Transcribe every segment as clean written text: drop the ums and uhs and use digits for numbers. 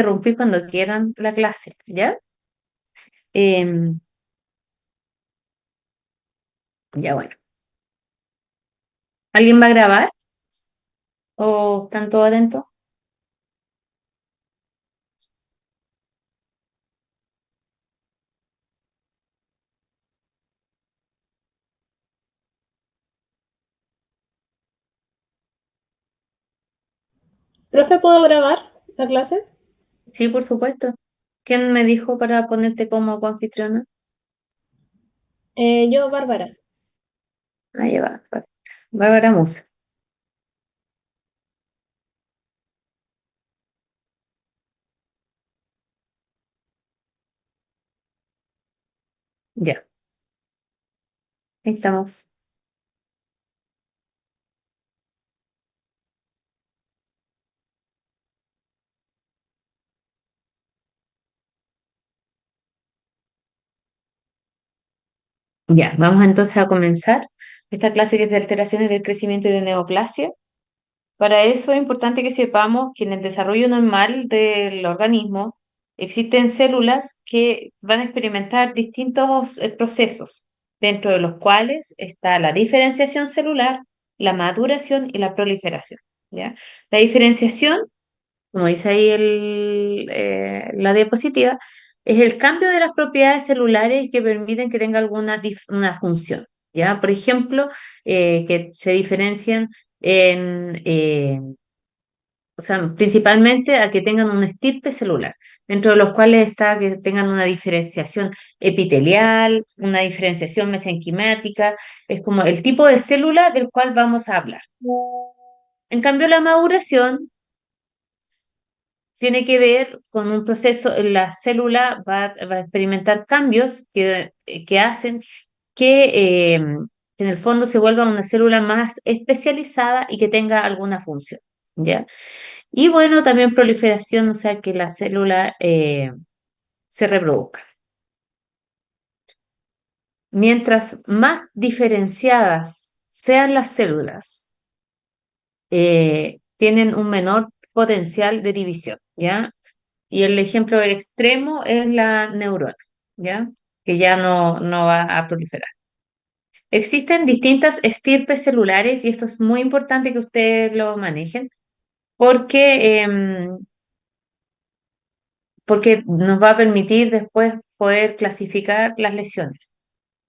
interrumpir cuando quieran la clase, ¿ya? Em, ya bueno. ¿Alguien va a grabar o están todos atentos? ¿Profe, puedo grabar la clase? Sí, por supuesto. ¿Quién me dijo para ponerte como coanfitriona? Yo, Bárbara. Ahí va. Bárbara Musa. Ya, ahí estamos. Ya, vamos entonces a comenzar esta clase que es de alteraciones del crecimiento y de neoplasia. Para eso es importante que sepamos que en el desarrollo normal del organismo existen células que van a experimentar distintos procesos, dentro de los cuales está la diferenciación celular, la maduración y la proliferación, ¿ya? La diferenciación, como dice ahí la diapositiva, es el cambio de las propiedades celulares que permiten que tenga una función, ¿ya? Por ejemplo, que se diferencian en, o sea, principalmente a que tengan un estirpe celular, dentro de los cuales está que tengan una diferenciación epitelial, una diferenciación mesenquimática, es como el tipo de célula del cual vamos a hablar. En cambio, la maduración tiene que ver con un proceso, la célula va a experimentar cambios que hacen que en el fondo se vuelva una célula más especializada y que tenga alguna función, ¿ya? Y bueno, también proliferación, o sea, que la célula se reproduzca. Mientras más diferenciadas sean las células, tienen un menor potencial de división, ¿ya? Y el ejemplo extremo es la neurona, ¿ya? Que ya no va a proliferar. Existen distintas estirpes celulares y esto es muy importante que ustedes lo manejen porque porque nos va a permitir después poder clasificar las lesiones.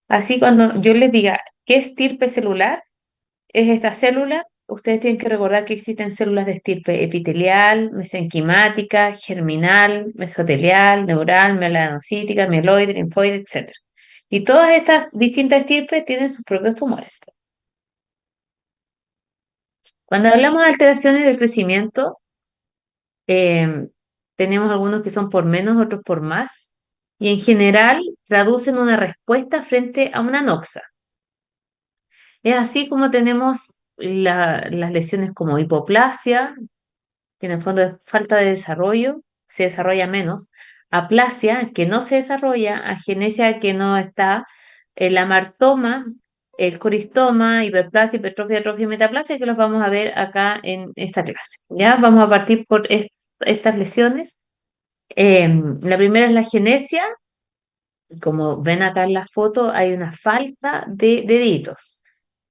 Así cuando yo les diga qué estirpe celular es esta célula, ustedes tienen que recordar que existen células de estirpe epitelial, mesenquimática, germinal, mesotelial, neural, melanocítica, mieloide, linfoide, etc. Y todas estas distintas estirpes tienen sus propios tumores. Cuando hablamos de alteraciones del crecimiento, eh, tenemos algunos que son por menos, otros por más, y en general traducen una respuesta frente a una noxa. Es así como tenemos las lesiones como hipoplasia, que en el fondo es falta de desarrollo, se desarrolla menos, aplasia, que no se desarrolla, agenesia, que no está, el amartoma, el coristoma, hiperplasia, hipertrofia, atrofia y metaplasia, que los vamos a ver acá en esta clase. ¿Ya? Vamos a partir por estas lesiones. La primera es la agenesia. Como ven acá en la foto, hay una falta de deditos.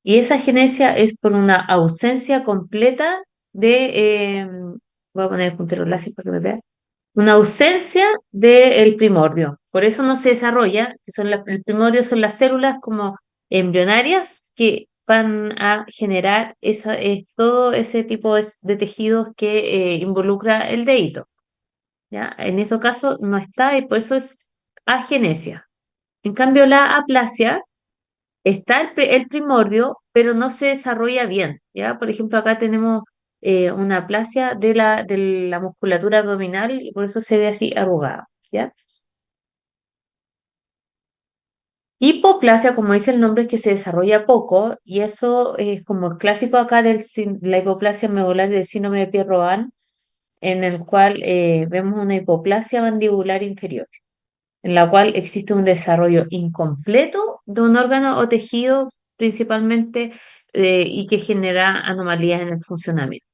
Y esa agenesia es por una ausencia completa voy a poner el puntero láser para que me vean, una ausencia del primordio. Por eso no se desarrolla, que son el primordio son las células como embrionarias que van a generar todo ese tipo de tejidos que involucra el dedito. ¿Ya? En este caso no está y por eso es agenesia. En cambio, la aplasia está el primordio, pero no se desarrolla bien, ¿ya? Por ejemplo, acá tenemos una aplasia de la musculatura abdominal y por eso se ve así arrugada, ¿ya? Hipoplasia, como dice el nombre, es que se desarrolla poco y eso es como el clásico acá la hipoplasia medular del síndrome de Pierre-Robin, en el cual vemos una hipoplasia mandibular inferior, en la cual existe un desarrollo incompleto de un órgano o tejido principalmente y que genera anomalías en el funcionamiento.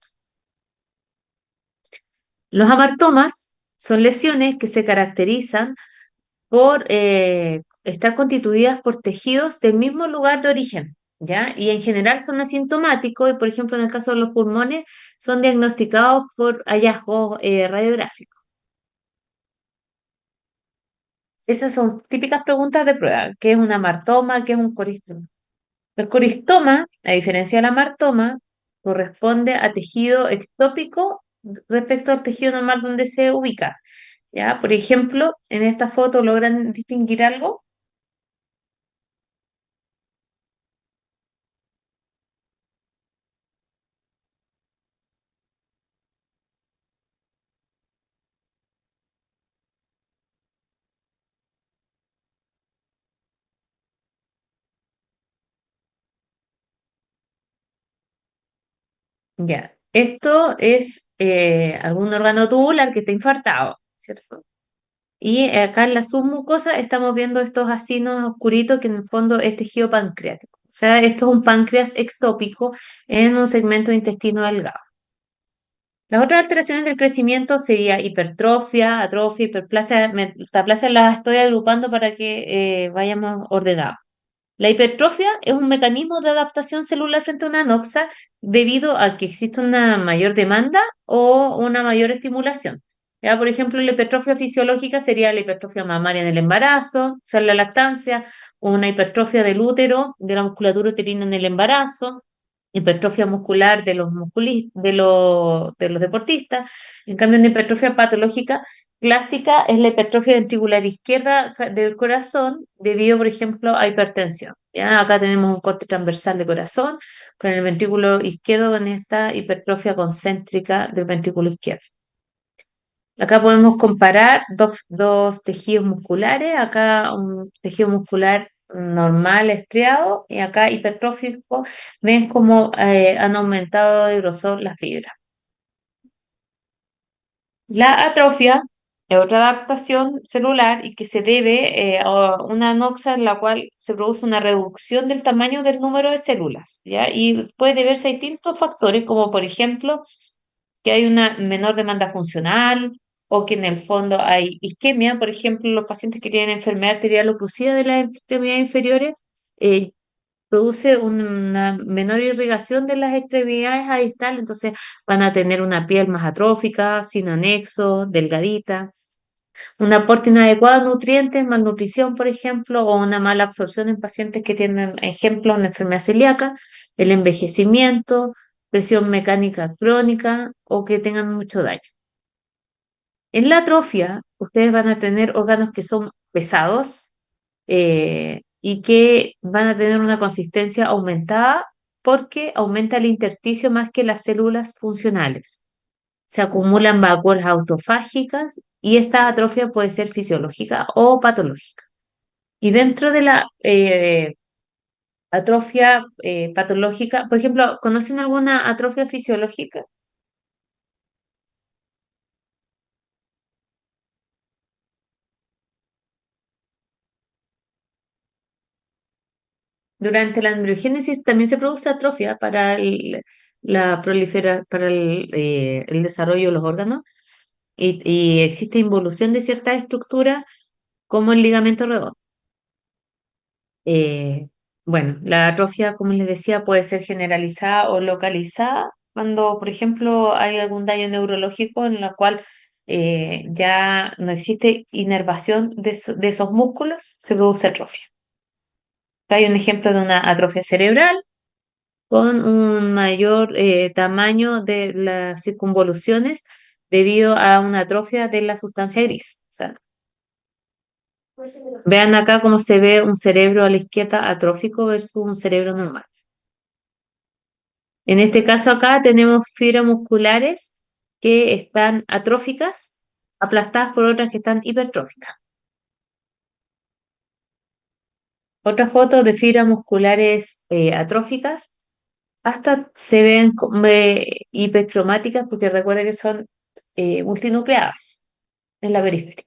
Los amartomas Son lesiones que se caracterizan por estar constituidas por tejidos del mismo lugar de origen, ¿ya? Y en general son asintomáticos y, por ejemplo, en el caso de los pulmones, son diagnosticados por hallazgos radiográficos. Esas son típicas preguntas de prueba. ¿Qué es una martoma? ¿Qué es un coristoma? El coristoma, a diferencia de la martoma, corresponde a tejido ectópico respecto al tejido normal donde se ubica. ¿Ya? Por ejemplo, en esta foto logran distinguir algo. Ya, esto es algún órgano tubular que está infartado, ¿cierto? Y acá en la submucosa estamos viendo estos acinos oscuritos que en el fondo es tejido pancreático. O sea, esto es un páncreas ectópico en un segmento de intestino delgado. Las otras alteraciones del crecimiento sería hipertrofia, atrofia, hiperplasia. Metaplasia las estoy agrupando para que vayamos ordenados. La hipertrofia es un mecanismo de adaptación celular frente a una anoxa debido a que existe una mayor demanda o una mayor estimulación. Ya, por ejemplo, la hipertrofia fisiológica sería la hipertrofia mamaria en el embarazo, o sea, en la lactancia, o una hipertrofia del útero, de la musculatura uterina en el embarazo, hipertrofia muscular de los de los deportistas. En cambio, una hipertrofia patológica clásica es la hipertrofia ventricular izquierda del corazón debido, por ejemplo, a hipertensión. ¿Ya? Acá tenemos un corte transversal de corazón con el ventrículo izquierdo con esta hipertrofia concéntrica del ventrículo izquierdo. Acá podemos comparar dos tejidos musculares. Acá un tejido muscular normal, estriado, y acá hipertrófico. Ven cómo han aumentado de grosor las fibras. La atrofia es otra adaptación celular y que se debe a una anoxia en la cual se produce una reducción del tamaño del número de células, ¿ya? Y puede deberse a distintos factores, como por ejemplo que hay una menor demanda funcional o que en el fondo hay isquemia. Por ejemplo, los pacientes que tienen enfermedad arterial oclusiva de las extremidades inferiores eh, produce una menor irrigación de las extremidades a distal, entonces van a tener una piel más atrófica, sin anexo, delgadita, un aporte inadecuado de nutrientes, malnutrición, por ejemplo, o una mala absorción en pacientes que tienen, ejemplo, una enfermedad celíaca, el envejecimiento, presión mecánica crónica o que tengan mucho daño. En la atrofia, ustedes van a tener órganos que son pesados, y que van a tener una consistencia aumentada porque aumenta el intersticio más que las células funcionales. Se acumulan vacuolas autofágicas y esta atrofia puede ser fisiológica o patológica. Y dentro de la atrofia patológica, por ejemplo, ¿conocen alguna atrofia fisiológica? Durante la embriogénesis también se produce atrofia para para el desarrollo de los órganos y existe involución de ciertas estructuras como el ligamento redondo. Eh, bueno, la atrofia, como les decía, puede ser generalizada o localizada cuando, por ejemplo, hay algún daño neurológico en la cual ya no existe inervación de esos músculos, se produce atrofia. Hay un ejemplo de una atrofia cerebral con un mayor tamaño de las circunvoluciones debido a una atrofia de la sustancia gris. O sea, vean acá cómo se ve un cerebro a la izquierda atrófico versus un cerebro normal. En este caso acá tenemos fibras musculares que están atróficas, aplastadas por otras que están hipertróficas. Otras fotos de fibras musculares atróficas hasta se ven como, hipercromáticas porque recuerda que son multinucleadas en la periferia.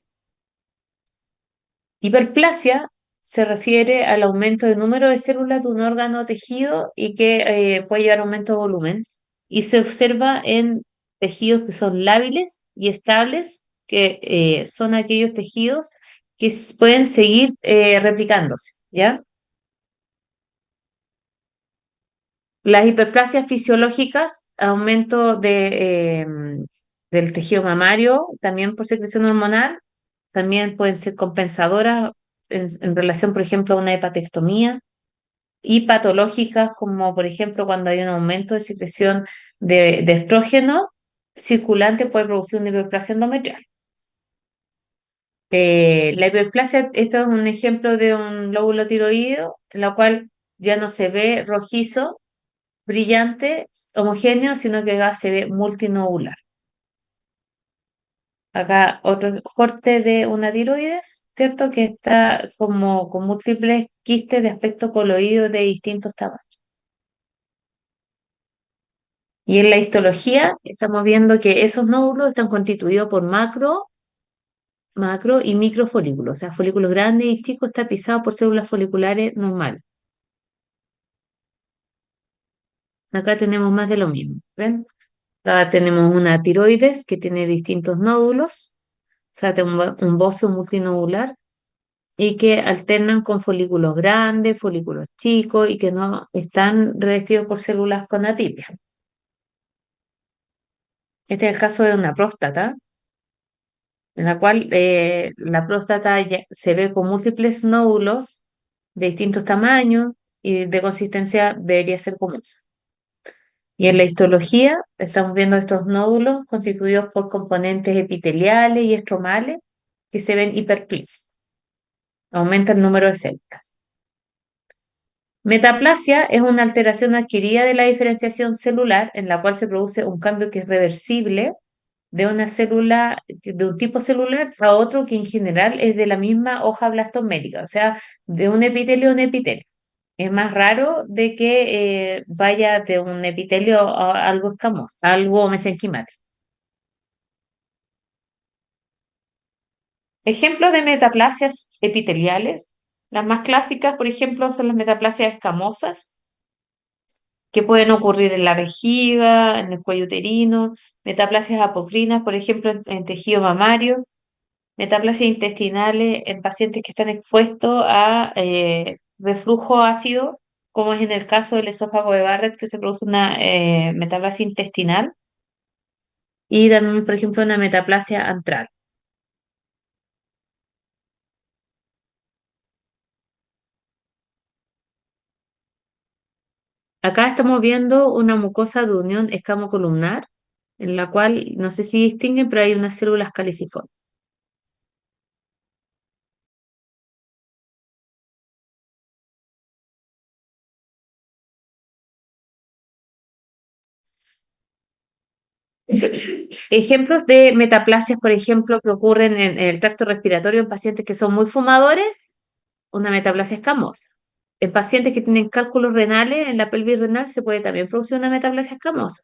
Hiperplasia se refiere al aumento de número de células de un órgano o tejido y que puede llevar aumento de volumen y se observa en tejidos que son lábiles y estables que son aquellos tejidos que pueden seguir replicándose, ¿ya? Las hiperplasias fisiológicas, aumento del tejido mamario, también por secreción hormonal, también pueden ser compensadoras en relación, por ejemplo, a una hepatectomía, y patológicas, como por ejemplo cuando hay un aumento de secreción de estrógeno circulante, puede producir una hiperplasia endometrial. La hiperplasia, esto es un ejemplo de un lóbulo tiroideo, en la cual ya no se ve rojizo, brillante, homogéneo, sino que acá se ve multinodular. Acá otro corte de una tiroides, ¿cierto? Que está como con múltiples quistes de aspecto coloídeo de distintos tamaños. Y en la histología estamos viendo que esos nódulos están constituidos por macro y microfolículos, o sea, folículos grandes y chicos tapizados por células foliculares normales. Acá tenemos más de lo mismo, ¿ven? Acá tenemos una tiroides que tiene distintos nódulos, o sea, tenemos un bocio multinodular y que alternan con folículos grandes, folículos chicos y que no están revestidos por células con atipia. Este es el caso de una próstata, en la cual la próstata se ve con múltiples nódulos de distintos tamaños y de consistencia debería ser común. Y en la histología estamos viendo estos nódulos constituidos por componentes epiteliales y estromales que se ven hiperplásicos. Aumenta el número de células. Metaplasia es una alteración adquirida de la diferenciación celular en la cual se produce un cambio que es reversible de una célula, de un tipo celular a otro que en general es de la misma hoja blastométrica, o sea, de un epitelio a un epitelio. Es más raro de que vaya de un epitelio a algo escamoso, a algo mesenquimático. Ejemplos de metaplasias epiteliales. Las más clásicas, por ejemplo, son las metaplasias escamosas, que pueden ocurrir en la vejiga, en el cuello uterino, metaplasias apocrinas, por ejemplo, en tejido mamario, metaplasias intestinales en pacientes que están expuestos a reflujo ácido, como es en el caso del esófago de Barrett, que se produce una metaplasia intestinal, y también, por ejemplo, una metaplasia antral. Acá estamos viendo una mucosa de unión escamocolumnar, en la cual, no sé si distinguen, pero hay unas células caliciformes. Ejemplos de metaplasias, por ejemplo, que ocurren en el tracto respiratorio en pacientes que son muy fumadores, una metaplasia escamosa. En pacientes que tienen cálculos renales, en la pelvis renal se puede también producir una metaplasia escamosa.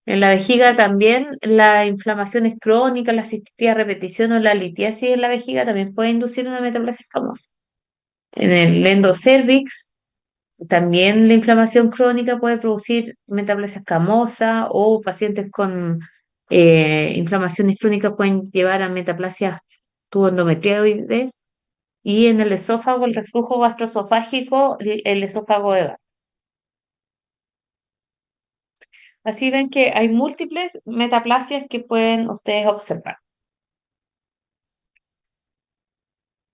En la vejiga también la inflamación es crónica, la cistitis a repetición o la litiasis en la vejiga también puede inducir una metaplasia escamosa. En el endocervix también la inflamación crónica puede producir metaplasia escamosa o pacientes con inflamaciones crónicas pueden llevar a metaplasias tuboendometrioides y en el esófago el reflujo gastroesofágico, el esófago de Barrett. Así ven que hay múltiples metaplasias que pueden ustedes observar.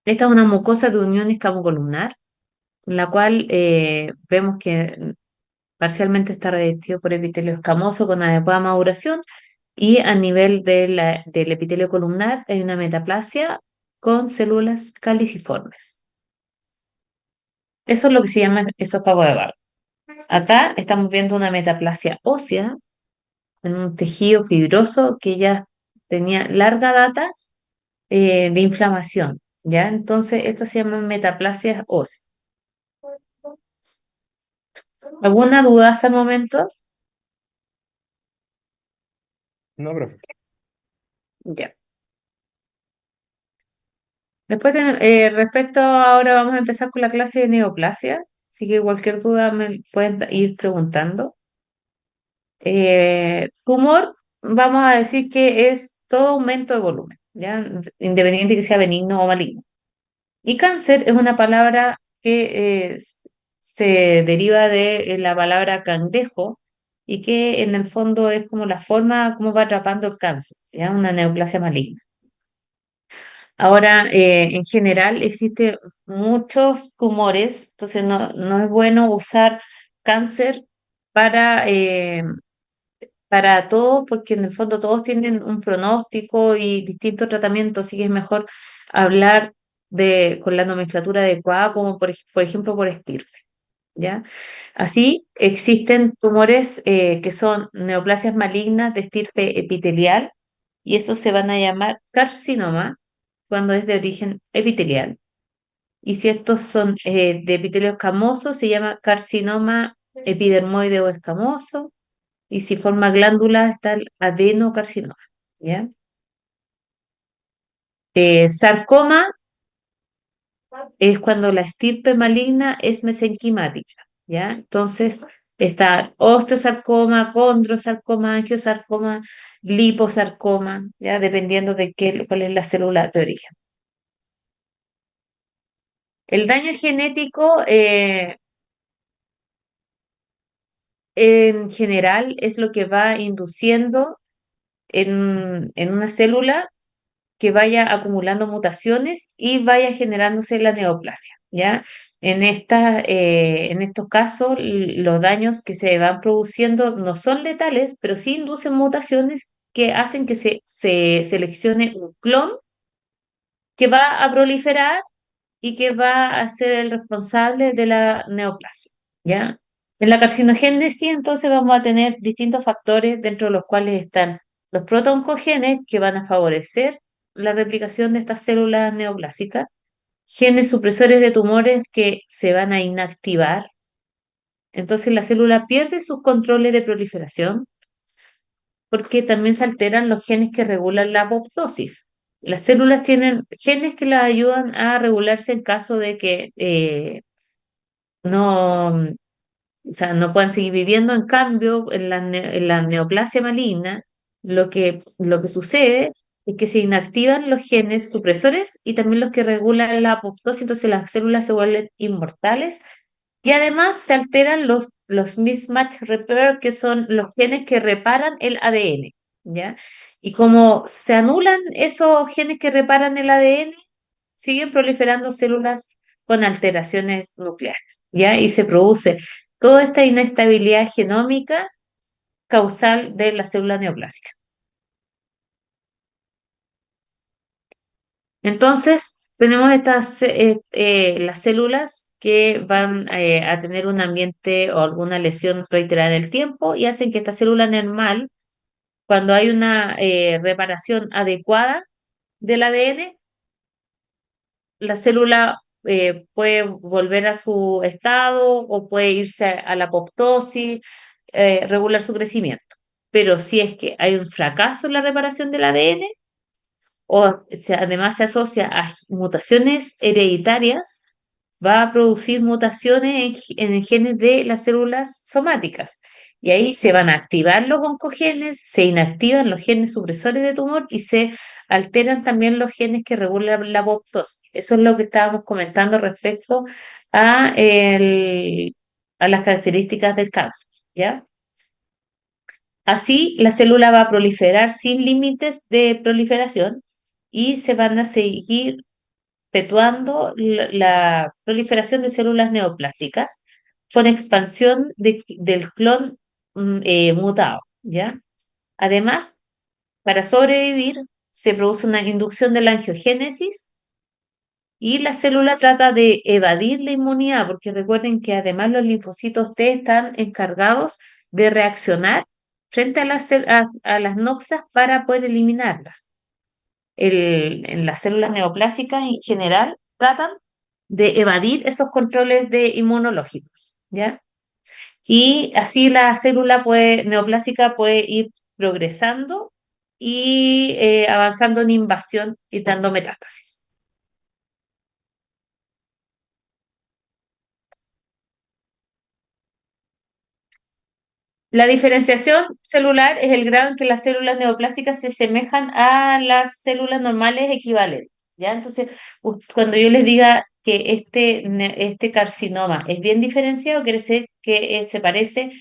Esta es una mucosa de unión escamocolumnar, en la cual vemos que parcialmente está revestido por epitelio escamoso con adecuada maduración y a nivel del epitelio columnar hay una metaplasia con células caliciformes. Eso es lo que se llama esófago de Barrett. Acá estamos viendo una metaplasia ósea en un tejido fibroso que ya tenía larga data de inflamación, ¿ya? Entonces, esto se llama metaplasias óseas. ¿Alguna duda hasta el momento? No, profe. Ya. Después, respecto, ahora vamos a empezar con la clase de neoplasia, así que cualquier duda me pueden ir preguntando. Tumor vamos a decir que es todo aumento de volumen, ¿ya? Independiente que sea benigno o maligno. Y cáncer es una palabra que se deriva de la palabra cangrejo y que en el fondo es como la forma como va atrapando el cáncer, ¿ya? Una neoplasia maligna. Ahora, en general, existen muchos tumores, entonces no es bueno usar cáncer para, eh, para todos, porque en el fondo todos tienen un pronóstico y distintos tratamientos, así que es mejor hablar con la nomenclatura adecuada, como por ejemplo por estirpe, ¿ya? Así, existen tumores que son neoplasias malignas de estirpe epitelial, y esos se van a llamar carcinoma cuando es de origen epitelial. Y si estos son de epitelio escamoso, se llama carcinoma epidermoide o escamoso. Y si forma glándulas, está el adenocarcinoma. ¿Ya? Sarcoma es cuando la estirpe maligna es mesenquimática. ¿Ya? Entonces, está osteosarcoma, condrosarcoma, angiosarcoma, liposarcoma, ¿ya? Dependiendo de cuál es la célula de origen. El daño genético, en general, es lo que va induciendo en una célula que vaya acumulando mutaciones y vaya generándose la neoplasia, ¿ya? En estos casos, los daños que se van produciendo no son letales, pero sí inducen mutaciones que hacen que se seleccione un clon que va a proliferar y que va a ser el responsable de la neoplasia, ¿ya? En la carcinogénesis, entonces, vamos a tener distintos factores dentro de los cuales están los protooncogenes que van a favorecer la replicación de estas células neoplásicas, genes supresores de tumores que se van a inactivar, entonces la célula pierde sus controles de proliferación porque también se alteran los genes que regulan la apoptosis. Las células tienen genes que las ayudan a regularse en caso de que no, o sea, no puedan seguir viviendo. En cambio, en la neoplasia maligna, lo que sucede es que se inactivan los genes supresores y también los que regulan la apoptosis, entonces las células se vuelven inmortales y además se alteran los mismatch repair, que son los genes que reparan el ADN, ¿ya? Y como se anulan esos genes que reparan el ADN, siguen proliferando células con alteraciones nucleares, ¿ya? Y se produce toda esta inestabilidad genómica causal de la célula neoplásica. Entonces, tenemos las células que van a tener un ambiente o alguna lesión reiterada en el tiempo y hacen que esta célula normal, cuando hay una reparación adecuada del ADN, la célula puede volver a su estado o puede irse a la apoptosis, regular su crecimiento. Pero si es que hay un fracaso en la reparación del ADN, además se asocia a mutaciones hereditarias, va a producir mutaciones en genes de las células somáticas. Y ahí se van a activar los oncogenes, se inactivan los genes supresores de tumor y se alteran también los genes que regulan la apoptosis. Eso es lo que estábamos comentando respecto a, a las características del cáncer, ¿ya? Así, la célula va a proliferar sin límites de proliferación y se van a seguir perpetuando la proliferación de células neoplásicas con expansión del clon mutado, ¿ya? Además, para sobrevivir, se produce una inducción de la angiogénesis y la célula trata de evadir la inmunidad, porque recuerden que además los linfocitos T están encargados de reaccionar frente a a las noxas para poder eliminarlas. En las células neoplásicas en general tratan de evadir esos controles inmunológicos, ¿ya? Y así la neoplásica puede ir progresando y avanzando en invasión y dando metástasis. La diferenciación celular es el grado en que las células neoplásicas se asemejan a las células normales equivalentes, ¿ya? Entonces, cuando yo les diga que este carcinoma es bien diferenciado, quiere decir que se parece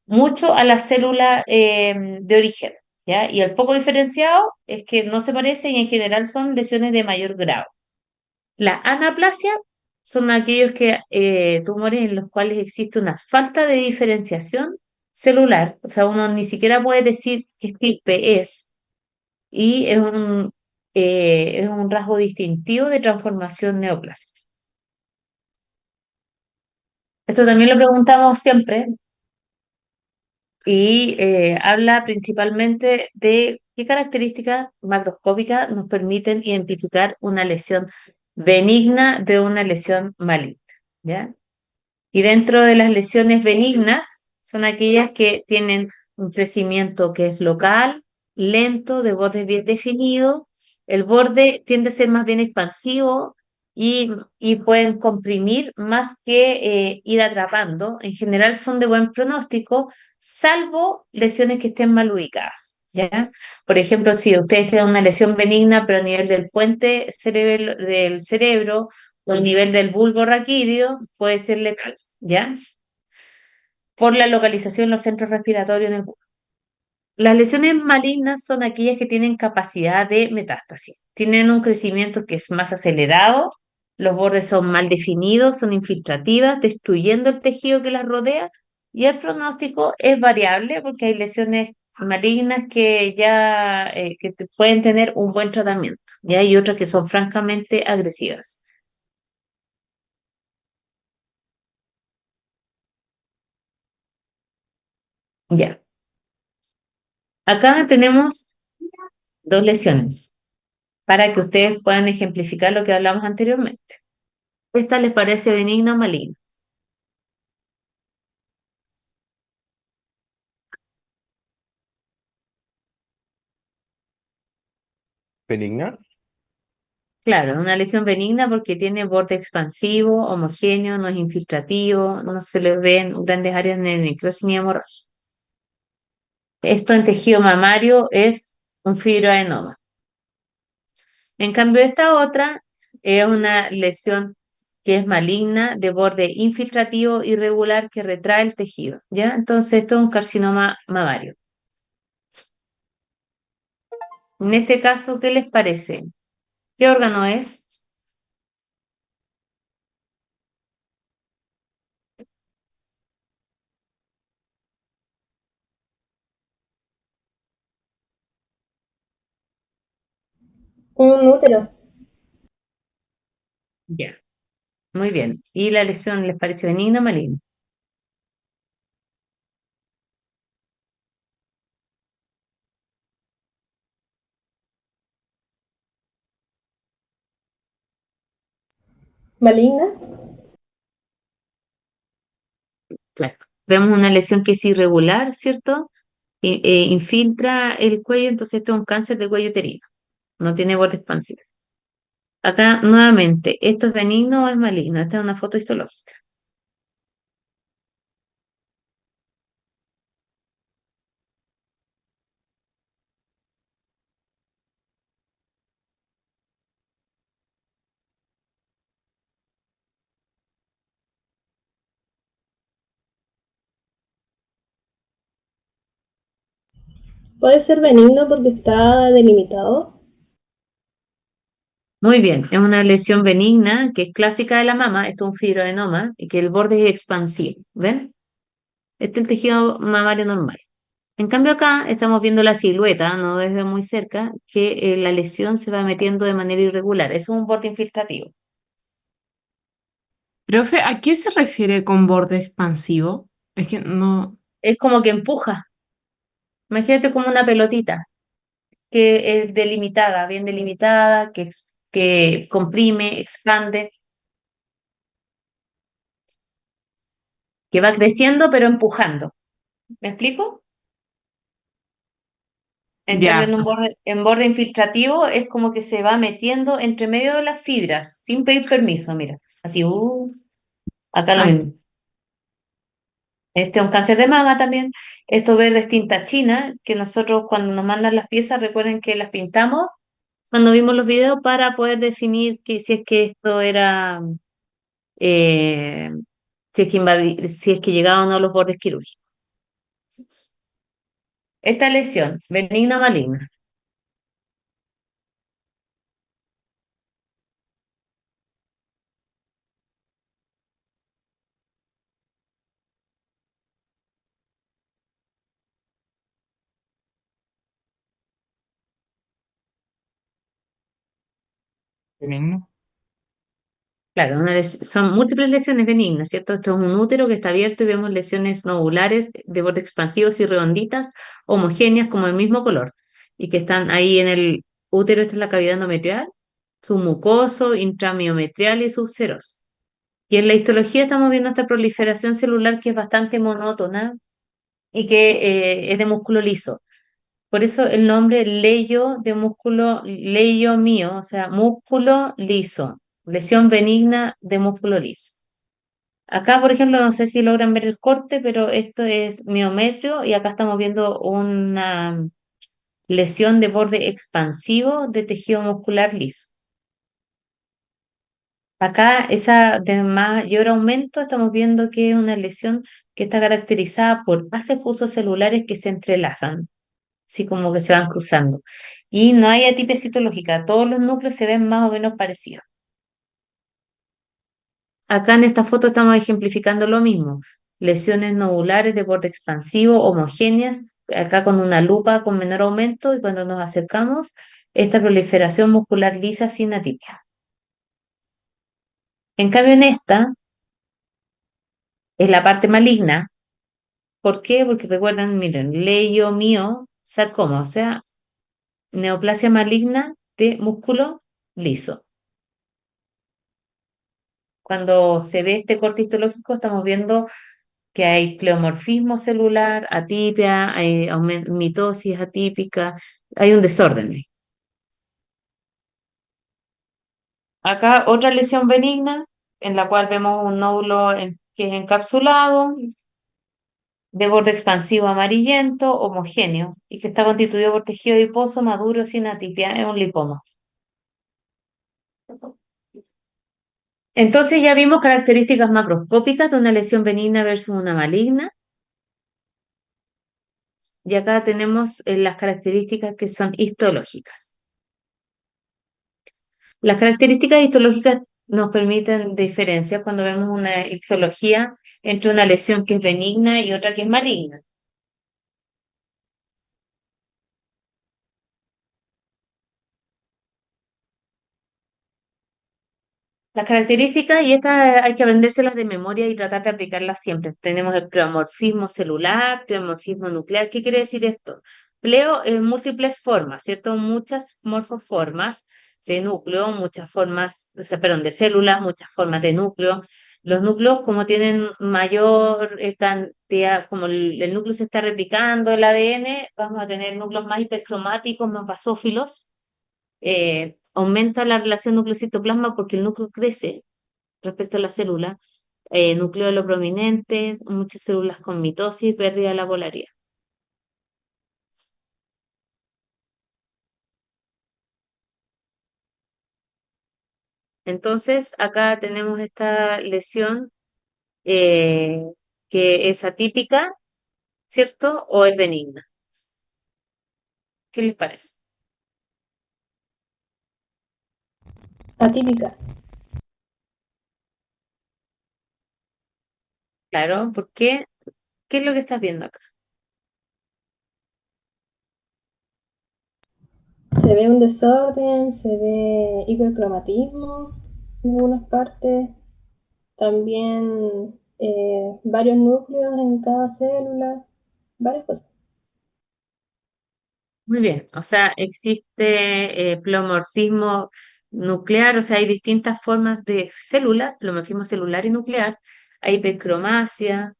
mucho a la célula de origen, ¿ya? Y el poco diferenciado es que no se parece y en general son lesiones de mayor grado. La anaplasia son aquellos tumores en los cuales existe una falta de diferenciación celular, o sea, uno ni siquiera puede decir qué estirpe es, y es un rasgo distintivo de transformación neoplásica. Esto también lo preguntamos siempre y habla principalmente de qué características macroscópicas nos permiten identificar una lesión benigna de una lesión maligna, ¿ya? Y dentro de las lesiones benignas son aquellas que tienen un crecimiento que es local, lento, de borde bien definido. El borde tiende a ser más bien expansivo y pueden comprimir más que ir atrapando. En general son de buen pronóstico, salvo lesiones que estén mal ubicadas, ¿ya? Por ejemplo, si ustedes tienen una lesión benigna, pero a nivel del puente del cerebro o a nivel del bulbo raquídeo, puede ser letal, ¿ya? Por la localización en los centros respiratorios en el bulbo. Las lesiones malignas son aquellas que tienen capacidad de metástasis. Tienen un crecimiento que es más acelerado, los bordes son mal definidos, son infiltrativas, destruyendo el tejido que las rodea, y el pronóstico es variable porque hay lesiones malignas que pueden tener un buen tratamiento, y hay otras que son francamente agresivas. Ya. Acá tenemos dos lesiones para que ustedes puedan ejemplificar lo que hablamos anteriormente. ¿Esta les parece benigna o maligna? Benigna. Claro, una lesión benigna porque tiene borde expansivo, homogéneo, no es infiltrativo, no se le ven grandes áreas de necrosis ni hemorragia. Esto en tejido mamario es un fibroadenoma. En cambio, esta otra es una lesión que es maligna, de borde infiltrativo irregular que retrae el tejido, ¿ya? Entonces, esto es un carcinoma mamario. En este caso, ¿qué les parece? ¿Qué órgano es? Un útero. Ya, muy bien. ¿Y la lesión les parece benigna o maligna? Maligna. Claro. Vemos una lesión que es irregular, ¿cierto? Infiltra el cuello, entonces esto es un cáncer de cuello uterino. No tiene borde expansivo. Acá, nuevamente, ¿esto es benigno o es maligno? Esta es una foto histológica. Puede ser benigno porque está delimitado. Muy bien, es una lesión benigna que es clásica de la mama, esto es un fibroadenoma, y que el borde es expansivo, ¿ven? Este es el tejido mamario normal. En cambio acá estamos viendo la silueta, no desde muy cerca, que la lesión se va metiendo de manera irregular. Eso es un borde infiltrativo. Profe, ¿a qué se refiere con borde expansivo? Es que no. Es como que empuja. Imagínate como una pelotita que es delimitada, bien delimitada, que comprime, expande, que va creciendo pero empujando. ¿Me explico? En cambio, Ya, en borde infiltrativo es como que se va metiendo entre medio de las fibras, sin pedir permiso, mira. Así, acá lo ah, mismo. Este es un cáncer de mama también. Esto verde es tinta china, que nosotros cuando nos mandan las piezas, recuerden que las pintamos cuando vimos los videos para poder definir que si es que esto era, eh, si es que llegaba o no a los bordes quirúrgicos. Esta lesión, benigna o maligna. Benigno. Claro, son múltiples lesiones benignas, ¿cierto? Esto es un útero que está abierto y vemos lesiones nodulares de borde expansivos y redonditas, homogéneas como el mismo color, y que están ahí en el útero. Esta es la cavidad endometrial, submucoso, intramiometrial y subseroso. Y en la histología estamos viendo esta proliferación celular que es bastante monótona y que es de músculo liso. Por eso el nombre leyo de músculo, leyo mío, o sea, músculo liso, lesión benigna de músculo liso. Acá, por ejemplo, no sé si logran ver el corte, pero esto es miometrio y acá estamos viendo una lesión de borde expansivo de tejido muscular liso. Acá, esa de mayor aumento, estamos viendo que es una lesión que está caracterizada por haces fusos celulares que se entrelazan, así como que se van cruzando. Y no hay atipia citológica, todos los núcleos se ven más o menos parecidos. Acá en esta foto estamos ejemplificando lo mismo. Lesiones nodulares de borde expansivo, homogéneas, acá con una lupa con menor aumento y cuando nos acercamos, esta proliferación muscular lisa sin atipia. En cambio, en esta es la parte maligna. ¿Por qué? Porque recuerden, miren, sarcoma, o sea, neoplasia maligna de músculo liso. Cuando se ve este corte histológico, estamos viendo que hay pleomorfismo celular, atipia, hay mitosis atípica, hay un desorden ahí. Acá otra lesión benigna, en la cual vemos un nódulo que es encapsulado, de borde expansivo amarillento, homogéneo, y que está constituido por tejido adiposo maduro sin atipia, es un lipoma. Entonces ya vimos características macroscópicas de una lesión benigna versus una maligna, y acá tenemos las características que son histológicas. Las características histológicas nos permiten diferenciar cuando vemos una histología entre una lesión que es benigna y otra que es maligna. Las características, y estas hay que aprendérselas de memoria y tratar de aplicarlas siempre. Tenemos el pleomorfismo celular, pleomorfismo nuclear. ¿Qué quiere decir esto? Pleo en múltiples formas, ¿cierto? Muchas morfoformas de núcleo, muchas formas, o sea, perdón, de células, muchas formas de núcleo. Los núcleos, como tienen mayor cantidad, como el núcleo se está replicando el ADN, vamos a tener núcleos más hipercromáticos, más basófilos. Aumenta la relación núcleo-citoplasma porque el núcleo crece respecto a la célula, nucleolo prominentes, muchas células con mitosis, pérdida de la polaridad. Entonces, acá tenemos esta lesión eh, que es atípica, ¿cierto? O es benigna. ¿Qué les parece? Atípica. Claro, ¿por qué? ¿Qué es lo que estás viendo acá? Se ve un desorden, se ve hipercromatismo en algunas partes, también varios núcleos en cada célula, varias cosas. Muy bien, o sea, existe pleomorfismo nuclear, o sea, hay distintas formas de células, pleomorfismo celular y nuclear, hay hipercromasia,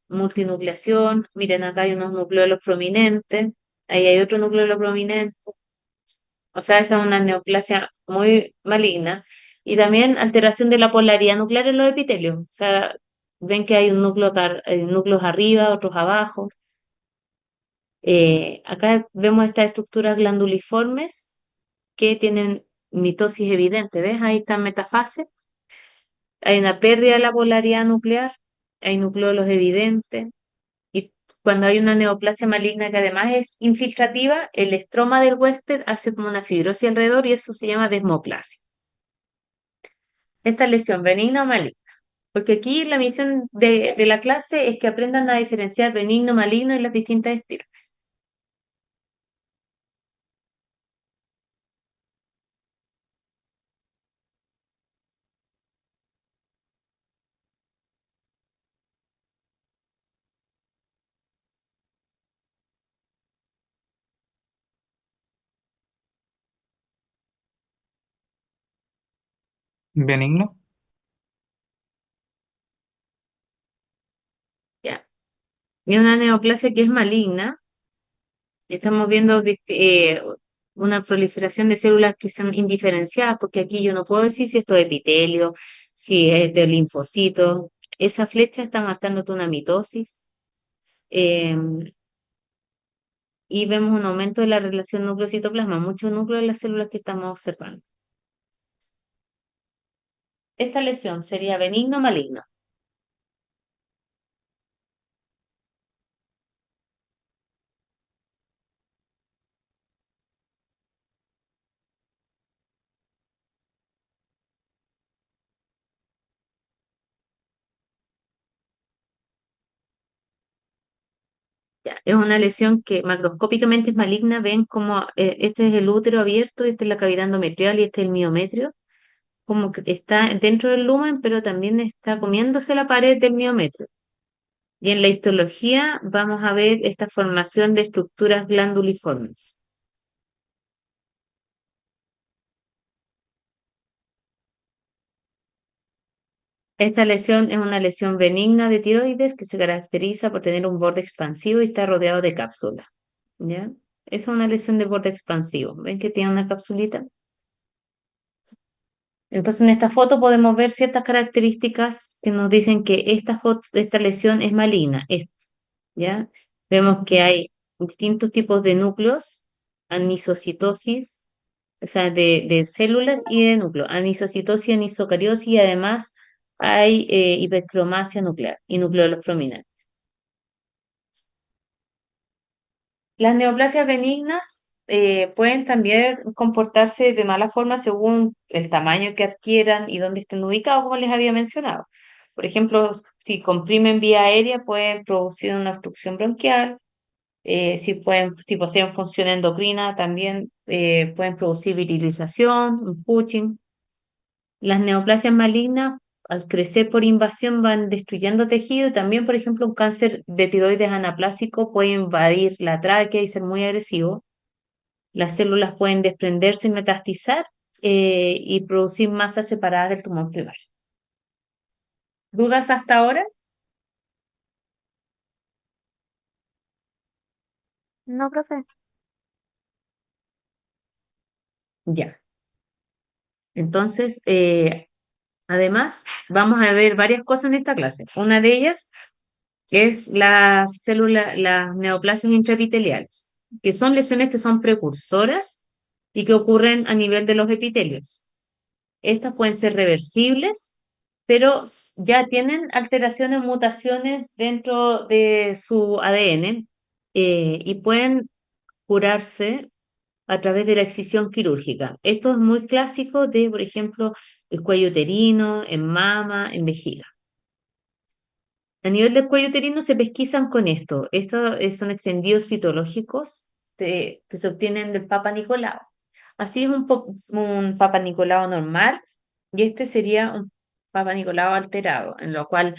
multinucleación, miren acá hay unos nucleolos prominentes, ahí hay otro nucleolo prominente, o sea, esa es una neoplasia muy maligna, y también alteración de la polaridad nuclear en los epitelios, o sea, Ven que hay un núcleo núcleos arriba, otros abajo. Acá vemos estas estructuras glanduliformes que tienen mitosis evidente, ¿ves? Ahí está metafase. Hay una pérdida de la polaridad nuclear, hay nucleolos evidentes. Y cuando hay una neoplasia maligna que además es infiltrativa, el estroma del huésped hace como una fibrosis alrededor y eso se llama desmoplasia. Esta lesión, benigna o maligna. Porque aquí la misión de la clase es que aprendan a diferenciar benigno, maligno y las distintas estilos. Benigno. ¿Ya? Y una neoplasia que es maligna, estamos viendo una proliferación de células que son indiferenciadas, porque aquí yo no puedo decir si esto es epitelio, si es de linfocito. Esa flecha está marcándote una mitosis. eh, y vemos un aumento de la relación núcleo-citoplasma, muchos núcleos en las células que estamos observando. Esta lesión sería benigno o maligno. Ya, es una lesión que macroscópicamente es maligna. Ven como este es el útero abierto, esta es la cavidad endometrial y este es el miometrio. Como que está dentro del lumen, pero también está comiéndose la pared del miometrio. Y en la histología vamos a ver esta formación de estructuras glanduliformes. Esta lesión es una lesión benigna de tiroides que se caracteriza por tener un borde expansivo y está rodeado de cápsula. ¿Ya? Es una lesión de borde expansivo. ¿Ven que tiene una capsulita? Entonces, en esta foto podemos ver ciertas características que nos dicen que esta lesión es maligna. Esto, ¿ya? Vemos que hay distintos tipos de núcleos, anisocitosis, o sea, de células y de núcleos, anisocitosis, anisocariosis y además hay hipercromasia nuclear y nucleolos prominentes. Las neoplasias benignas pueden también comportarse de mala forma según el tamaño que adquieran y dónde estén ubicados, como les había mencionado. Por ejemplo, si comprimen vía aérea, pueden producir una obstrucción bronquial. Si poseen función endocrina, también pueden producir virilización, un Cushing. Las neoplasias malignas, al crecer por invasión, van destruyendo tejido y también, por ejemplo, un cáncer de tiroides anaplásico puede invadir la tráquea y ser muy agresivo. Las células pueden desprenderse y metastizar y producir masas separadas del tumor primario. ¿Dudas hasta ahora? No, profe. Ya. Entonces, además, vamos a ver varias cosas en esta clase. Una de ellas es las neoplasias intraepiteliales, que son lesiones que son precursoras y que ocurren a nivel de los epitelios. Estas pueden ser reversibles, pero ya tienen alteraciones, mutaciones dentro de su ADN y pueden curarse a través de la excisión quirúrgica. Esto es muy clásico de, por ejemplo, el cuello uterino, en mama, en vejiga. A nivel del cuello uterino se pesquisan con esto. Estos son extendidos citológicos que se obtienen del Papa Nicolau. Así es un Papa Nicolau normal y este sería un Papa Nicolau alterado, en lo cual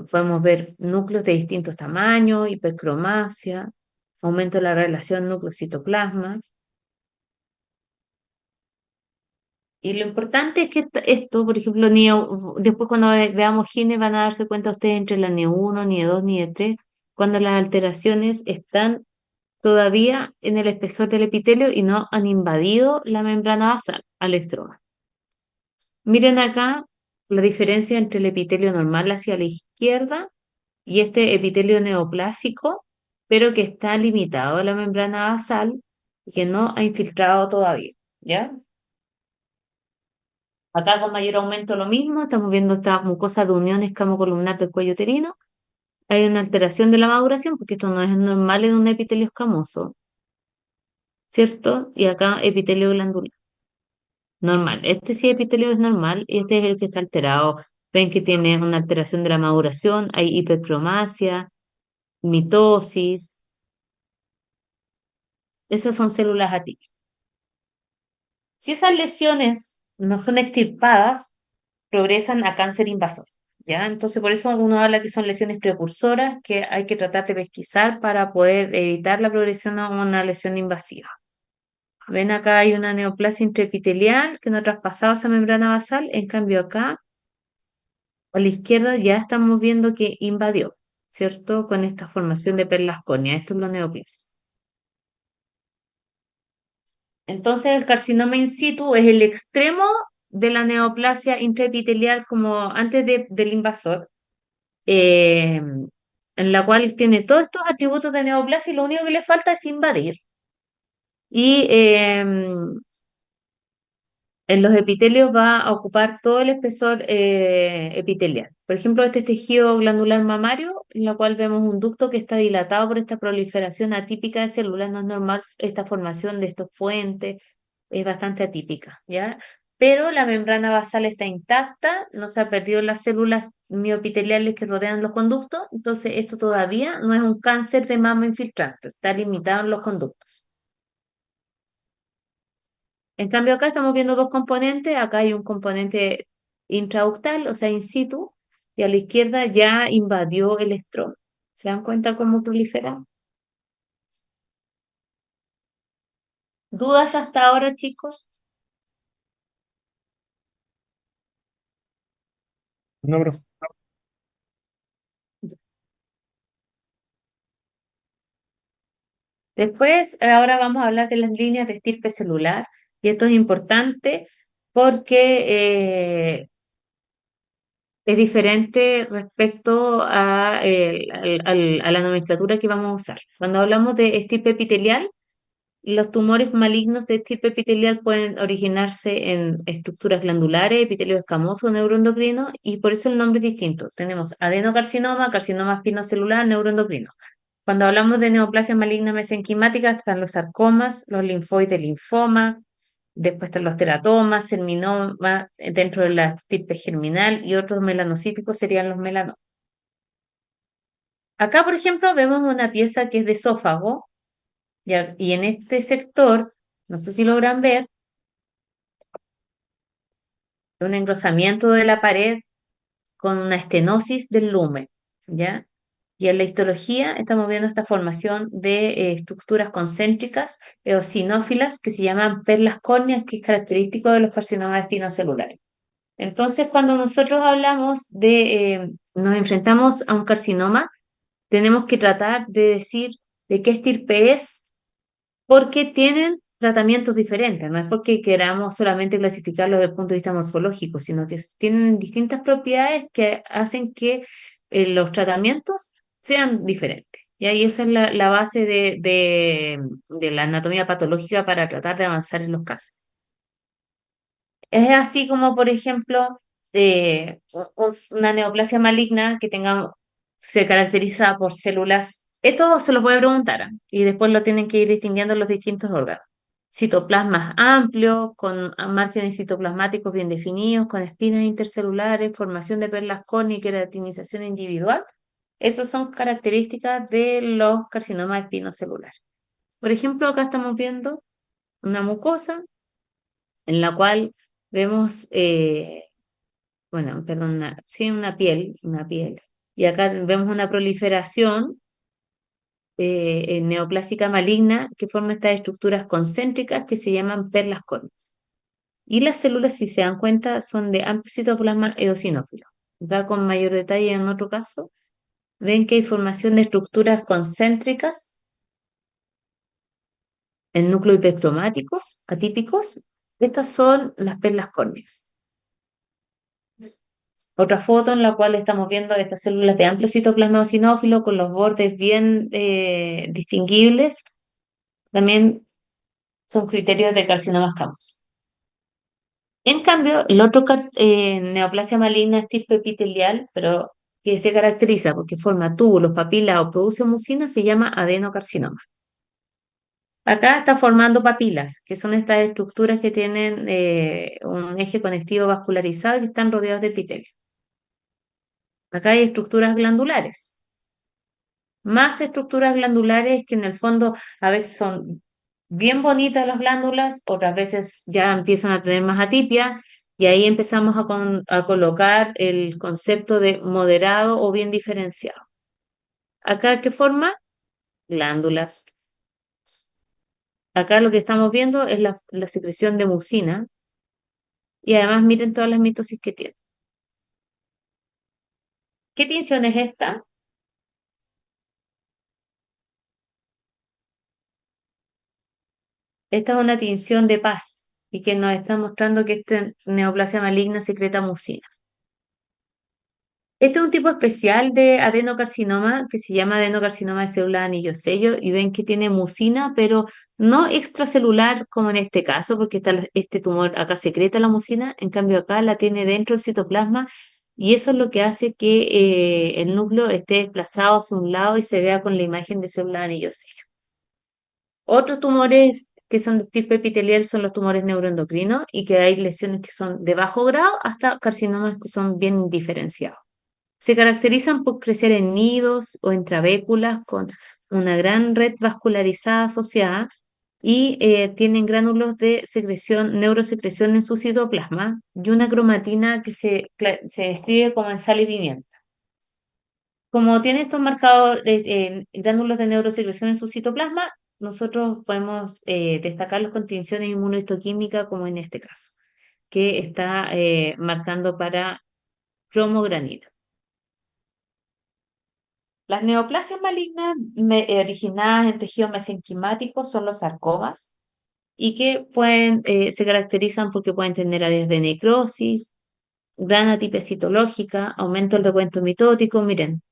podemos ver núcleos de distintos tamaños, hipercromasia, aumento de la relación núcleo-citoplasma. Y lo importante es que esto, por ejemplo, después cuando veamos genes van a darse cuenta ustedes entre la NIE1, NIE2, NIE3, cuando las alteraciones están todavía en el espesor del epitelio y no han invadido la membrana basal al estroma. Miren acá la diferencia entre el epitelio normal hacia la izquierda y este epitelio neoplásico, pero que está limitado a la membrana basal y que no ha infiltrado todavía, ¿ya? Acá con mayor aumento lo mismo, estamos viendo esta mucosa de unión escamocolumnar del cuello uterino. Hay una alteración de la maduración, porque esto no es normal en un epitelio escamoso, ¿cierto? Y acá epitelio glandular. Normal. Este sí epitelio es normal y este es el que está alterado. Ven que tiene una alteración de la maduración, hay hipercromasia, mitosis. Esas son células atípicas. Si esas lesiones no son extirpadas, progresan a cáncer invasor, ¿ya? Entonces, por eso uno habla que son lesiones precursoras que hay que tratar de pesquisar para poder evitar la progresión a una lesión invasiva. Ven acá hay una neoplasia intraepitelial que no ha traspasado esa membrana basal, en cambio acá a la izquierda ya estamos viendo que invadió, ¿cierto? Con esta formación de perlas córneas. Esto es la neoplasia. Entonces, el carcinoma in situ es el extremo de la neoplasia intraepitelial como antes del invasor, eh, en la cual tiene todos estos atributos de neoplasia y lo único que le falta es invadir. Y en los epitelios va a ocupar todo el espesor epitelial. Por ejemplo, este tejido glandular mamario, en la cual vemos un ducto que está dilatado por esta proliferación atípica de células, no es normal esta formación de estos puentes, es bastante atípica, ¿ya? Pero la membrana basal está intacta, no se ha perdido las células mioepiteliales que rodean los conductos, entonces esto todavía no es un cáncer de mama infiltrante, está limitado en los conductos. En cambio, acá estamos viendo dos componentes. Acá hay un componente intraductal, o sea, in situ, y a la izquierda ya invadió el estroma. ¿Se dan cuenta cómo prolifera? ¿Dudas hasta ahora, chicos? No, bro. Después, ahora vamos a hablar de las líneas de estirpe celular, y esto es importante porque es diferente respecto a, a la nomenclatura que vamos a usar. Cuando hablamos de estirpe epitelial, los tumores malignos de estirpe epitelial pueden originarse en estructuras glandulares, epitelio escamoso, neuroendocrino, y por eso el nombre es distinto. Tenemos adenocarcinoma, carcinoma espinocelular, neuroendocrino. Cuando hablamos de neoplasia maligna mesenquimática, están los sarcomas, los linfoides, linfoma, después están los teratomas, seminoma, dentro de la estirpe germinal, y otros melanocíticos serían los melanomas. Acá, por ejemplo, vemos una pieza que es de esófago, y en este sector, no sé si logran ver, un engrosamiento de la pared con una estenosis del lumen, ¿ya? Y en la histología estamos viendo esta formación de estructuras concéntricas eosinófilas que se llaman perlas córneas, que es característico de los carcinomas espinocelulares. Entonces, cuando nosotros hablamos nos enfrentamos a un carcinoma, tenemos que tratar de decir de qué estirpe es, porque tienen tratamientos diferentes, no es porque queramos solamente clasificarlos desde el punto de vista morfológico, sino que tienen distintas propiedades que hacen que los tratamientos sean diferentes. Y ahí esa es la base de la anatomía patológica para tratar de avanzar en los casos. Es así como, por ejemplo, una neoplasia maligna que se caracteriza por células. Esto se lo puede preguntar y después lo tienen que ir distinguiendo en los distintos órganos. Citoplasmas amplios, con márgenes citoplasmáticos bien definidos, con espinas intercelulares, formación de perlas córneas y queratinización individual. Esas son características de los carcinomas espinocelulares. Por ejemplo, acá estamos viendo una mucosa en la cual vemos, bueno, perdón, sí, una piel, y acá vemos una proliferación neoplásica maligna que forma estas estructuras concéntricas que se llaman perlas córneas. Y las células, si se dan cuenta, son de amplio citoplasma eosinófilo. Acá con mayor detalle en otro caso, ven que hay formación de estructuras concéntricas en núcleos hipercromáticos atípicos. Estas son las perlas córneas. Otra foto en la cual estamos viendo estas células de amplio citoplasma eosinófilo con los bordes bien distinguibles. También son criterios de carcinoma escamoso. En cambio, el otro neoplasia maligna es tipo epitelial, pero que se caracteriza porque forma túbulos, papilas o produce mucina, se llama adenocarcinoma. Acá está formando papilas, que son estas estructuras que tienen un eje conectivo vascularizado y que están rodeados de epitelio. Acá hay estructuras glandulares, más estructuras glandulares que en el fondo a veces son bien bonitas las glándulas, otras veces ya empiezan a tener más atipia y ahí empezamos a colocar el concepto de moderado o bien diferenciado. Acá, ¿qué forma? Glándulas. Acá lo que estamos viendo es la secreción de mucina y además miren todas las mitosis que tiene. ¿Qué tinción es esta? Esta es una tinción de paz y que nos está mostrando que esta neoplasia maligna secreta mucina. Este es un tipo especial de adenocarcinoma que se llama adenocarcinoma de célula de anillo sello y ven que tiene mucina, pero no extracelular como en este caso, porque este tumor acá secreta la mucina, en cambio acá la tiene dentro del citoplasma y eso es lo que hace que el núcleo esté desplazado hacia un lado y se vea con la imagen de célula de anillo sello. Otros tumores que son de tipo epitelial son los tumores neuroendocrinos y que hay lesiones que son de bajo grado hasta carcinomas que son bien diferenciados. Se caracterizan por crecer en nidos o en trabéculas con una gran red vascularizada asociada y tienen gránulos de secreción, neurosecreción en su citoplasma y una cromatina que se describe como en sal y pimienta. Como tiene estos marcados gránulos de neurosecreción en su citoplasma, nosotros podemos destacarlos con tinciones inmunohistoquímicas como en este caso, que está marcando para cromogranina. Las neoplasias malignas originadas en tejido mesenquimático son los sarcomas y que se caracterizan porque pueden tener áreas de necrosis, gran atipia citológica, aumento del recuento mitótico. Miren,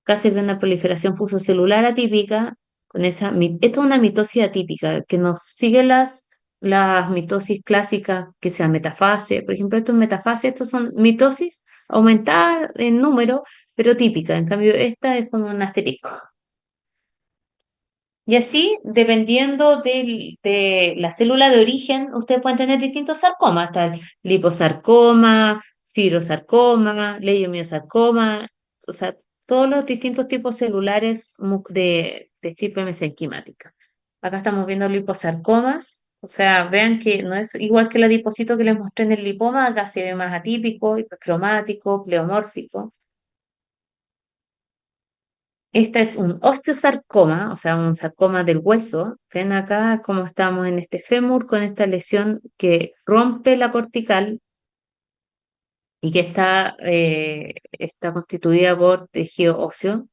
acá se ve una proliferación fusocelular atípica. Esto es una mitosis atípica que nos sigue las mitosis clásicas que sea metafase. Por ejemplo, esto es metafase, estos son mitosis aumentadas en número, pero típica. En cambio, esta es como un asterisco. Y así, dependiendo de la célula de origen, ustedes pueden tener distintos sarcomas. Está el liposarcoma, fibrosarcoma, leiomiosarcoma, o sea, todos los distintos tipos celulares de tipo mesenquimática. Acá estamos viendo liposarcomas, o sea, vean que no es igual que el adipocito que les mostré en el lipoma, acá se ve más atípico, hipercromático, pleomórfico. Esta es un osteosarcoma, o sea, un sarcoma del hueso. Ven acá cómo estamos en este fémur con esta lesión que rompe la cortical y que está constituida por tejido óseo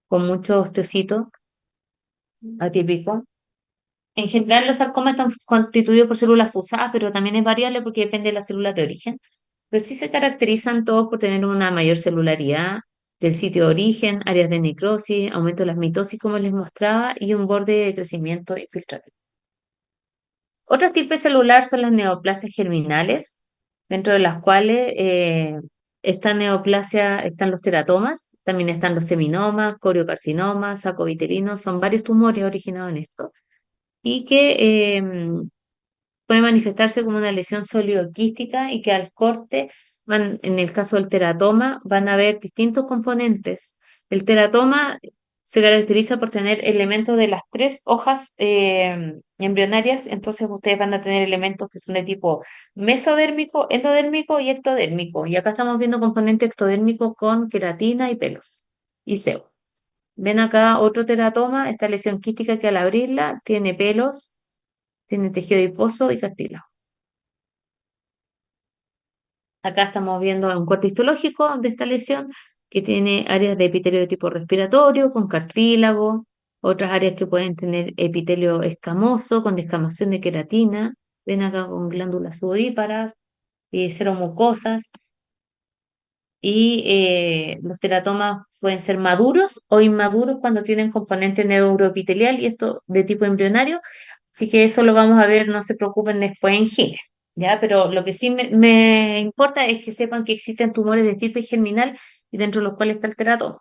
con mucho osteocito atípico. En general, los sarcomas están constituidos por células fusadas, pero también es variable porque depende de las células de origen. Pero sí se caracterizan todos por tener una mayor celularidad del sitio de origen, áreas de necrosis, aumento de las mitosis, como les mostraba, y un borde de crecimiento infiltrativo. Otro tipo celular son las neoplasias germinales, dentro de las cuales esta neoplasia están los teratomas, también están los seminomas, coriocarcinomas, sacovitelinos, son varios tumores originados en esto y que puede manifestarse como una lesión sólido-quística y que al corte, en el caso del teratoma, van a haber distintos componentes. El teratoma se caracteriza por tener elementos de las tres hojas embrionarias, entonces ustedes van a tener elementos que son de tipo mesodérmico, endodérmico y ectodérmico. Y acá estamos viendo componente ectodérmico con queratina y pelos y sebo. Ven acá otro teratoma, esta lesión quística que al abrirla tiene pelos, tiene tejido adiposo y cartílago. Acá estamos viendo un corte histológico de esta lesión que tiene áreas de epitelio de tipo respiratorio con cartílago, otras áreas que pueden tener epitelio escamoso con descamación de queratina, ven acá con glándulas sudoríparas y seromucosas. y los teratomas pueden ser maduros o inmaduros cuando tienen componente neuroepitelial y esto de tipo embrionario. Así que eso lo vamos a ver, no se preocupen después en Gine, ¿ya? Pero lo que sí me importa es que sepan que existen tumores de estirpe germinal y dentro de los cuales está el teratoma.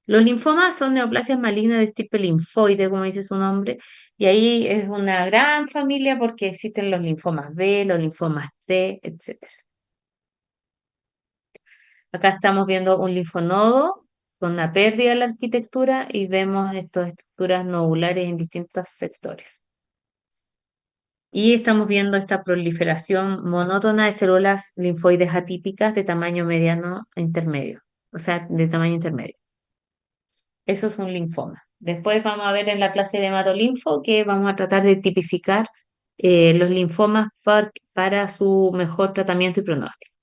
Los linfomas son neoplasias malignas de estirpe linfoide, como dice su nombre, y ahí es una gran familia porque existen los linfomas B, los linfomas T, etcétera. Acá estamos viendo un linfonodo con una pérdida de la arquitectura y vemos estas estructuras nodulares en distintos sectores. Y estamos viendo esta proliferación monótona de células linfoides atípicas de tamaño mediano e intermedio, o sea, de tamaño intermedio. Eso es un linfoma. Después vamos a ver en la clase de hematolinfo que vamos a tratar de tipificar los linfomas para su mejor tratamiento y pronóstico.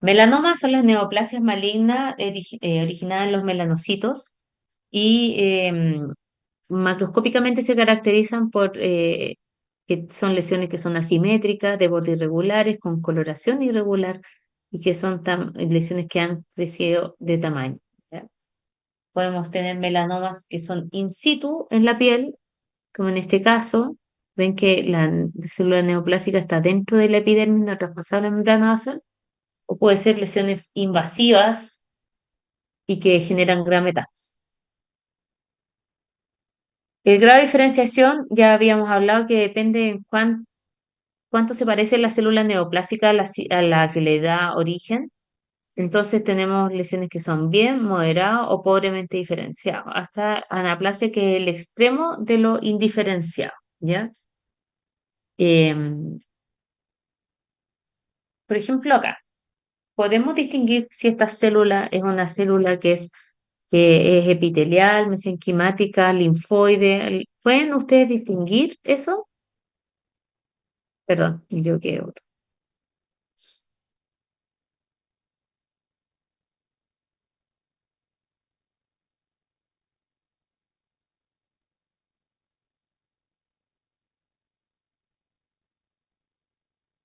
Melanomas son las neoplasias malignas originadas en los melanocitos y macroscópicamente se caracterizan por que son lesiones que son asimétricas, de borde irregulares, con coloración irregular y que son lesiones que han crecido de tamaño. ¿Ya? Podemos tener melanomas que son in situ en la piel, como en este caso. Ven que la célula neoplásica está dentro de la epidermis, no traspasada la membrana basal, o puede ser lesiones invasivas y que generan gran metástasis. El grado de diferenciación, ya habíamos hablado que depende en cuánto se parece la célula neoplásica a la que le da origen. Entonces tenemos lesiones que son bien, moderadas o pobremente diferenciadas, hasta anaplasia que es el extremo de lo indiferenciado, ¿ya? Em, por ejemplo, acá, podemos distinguir si esta célula es una célula que es epitelial, mesenquimática, linfoide. ¿Pueden ustedes distinguir eso? Perdón, yo que otro.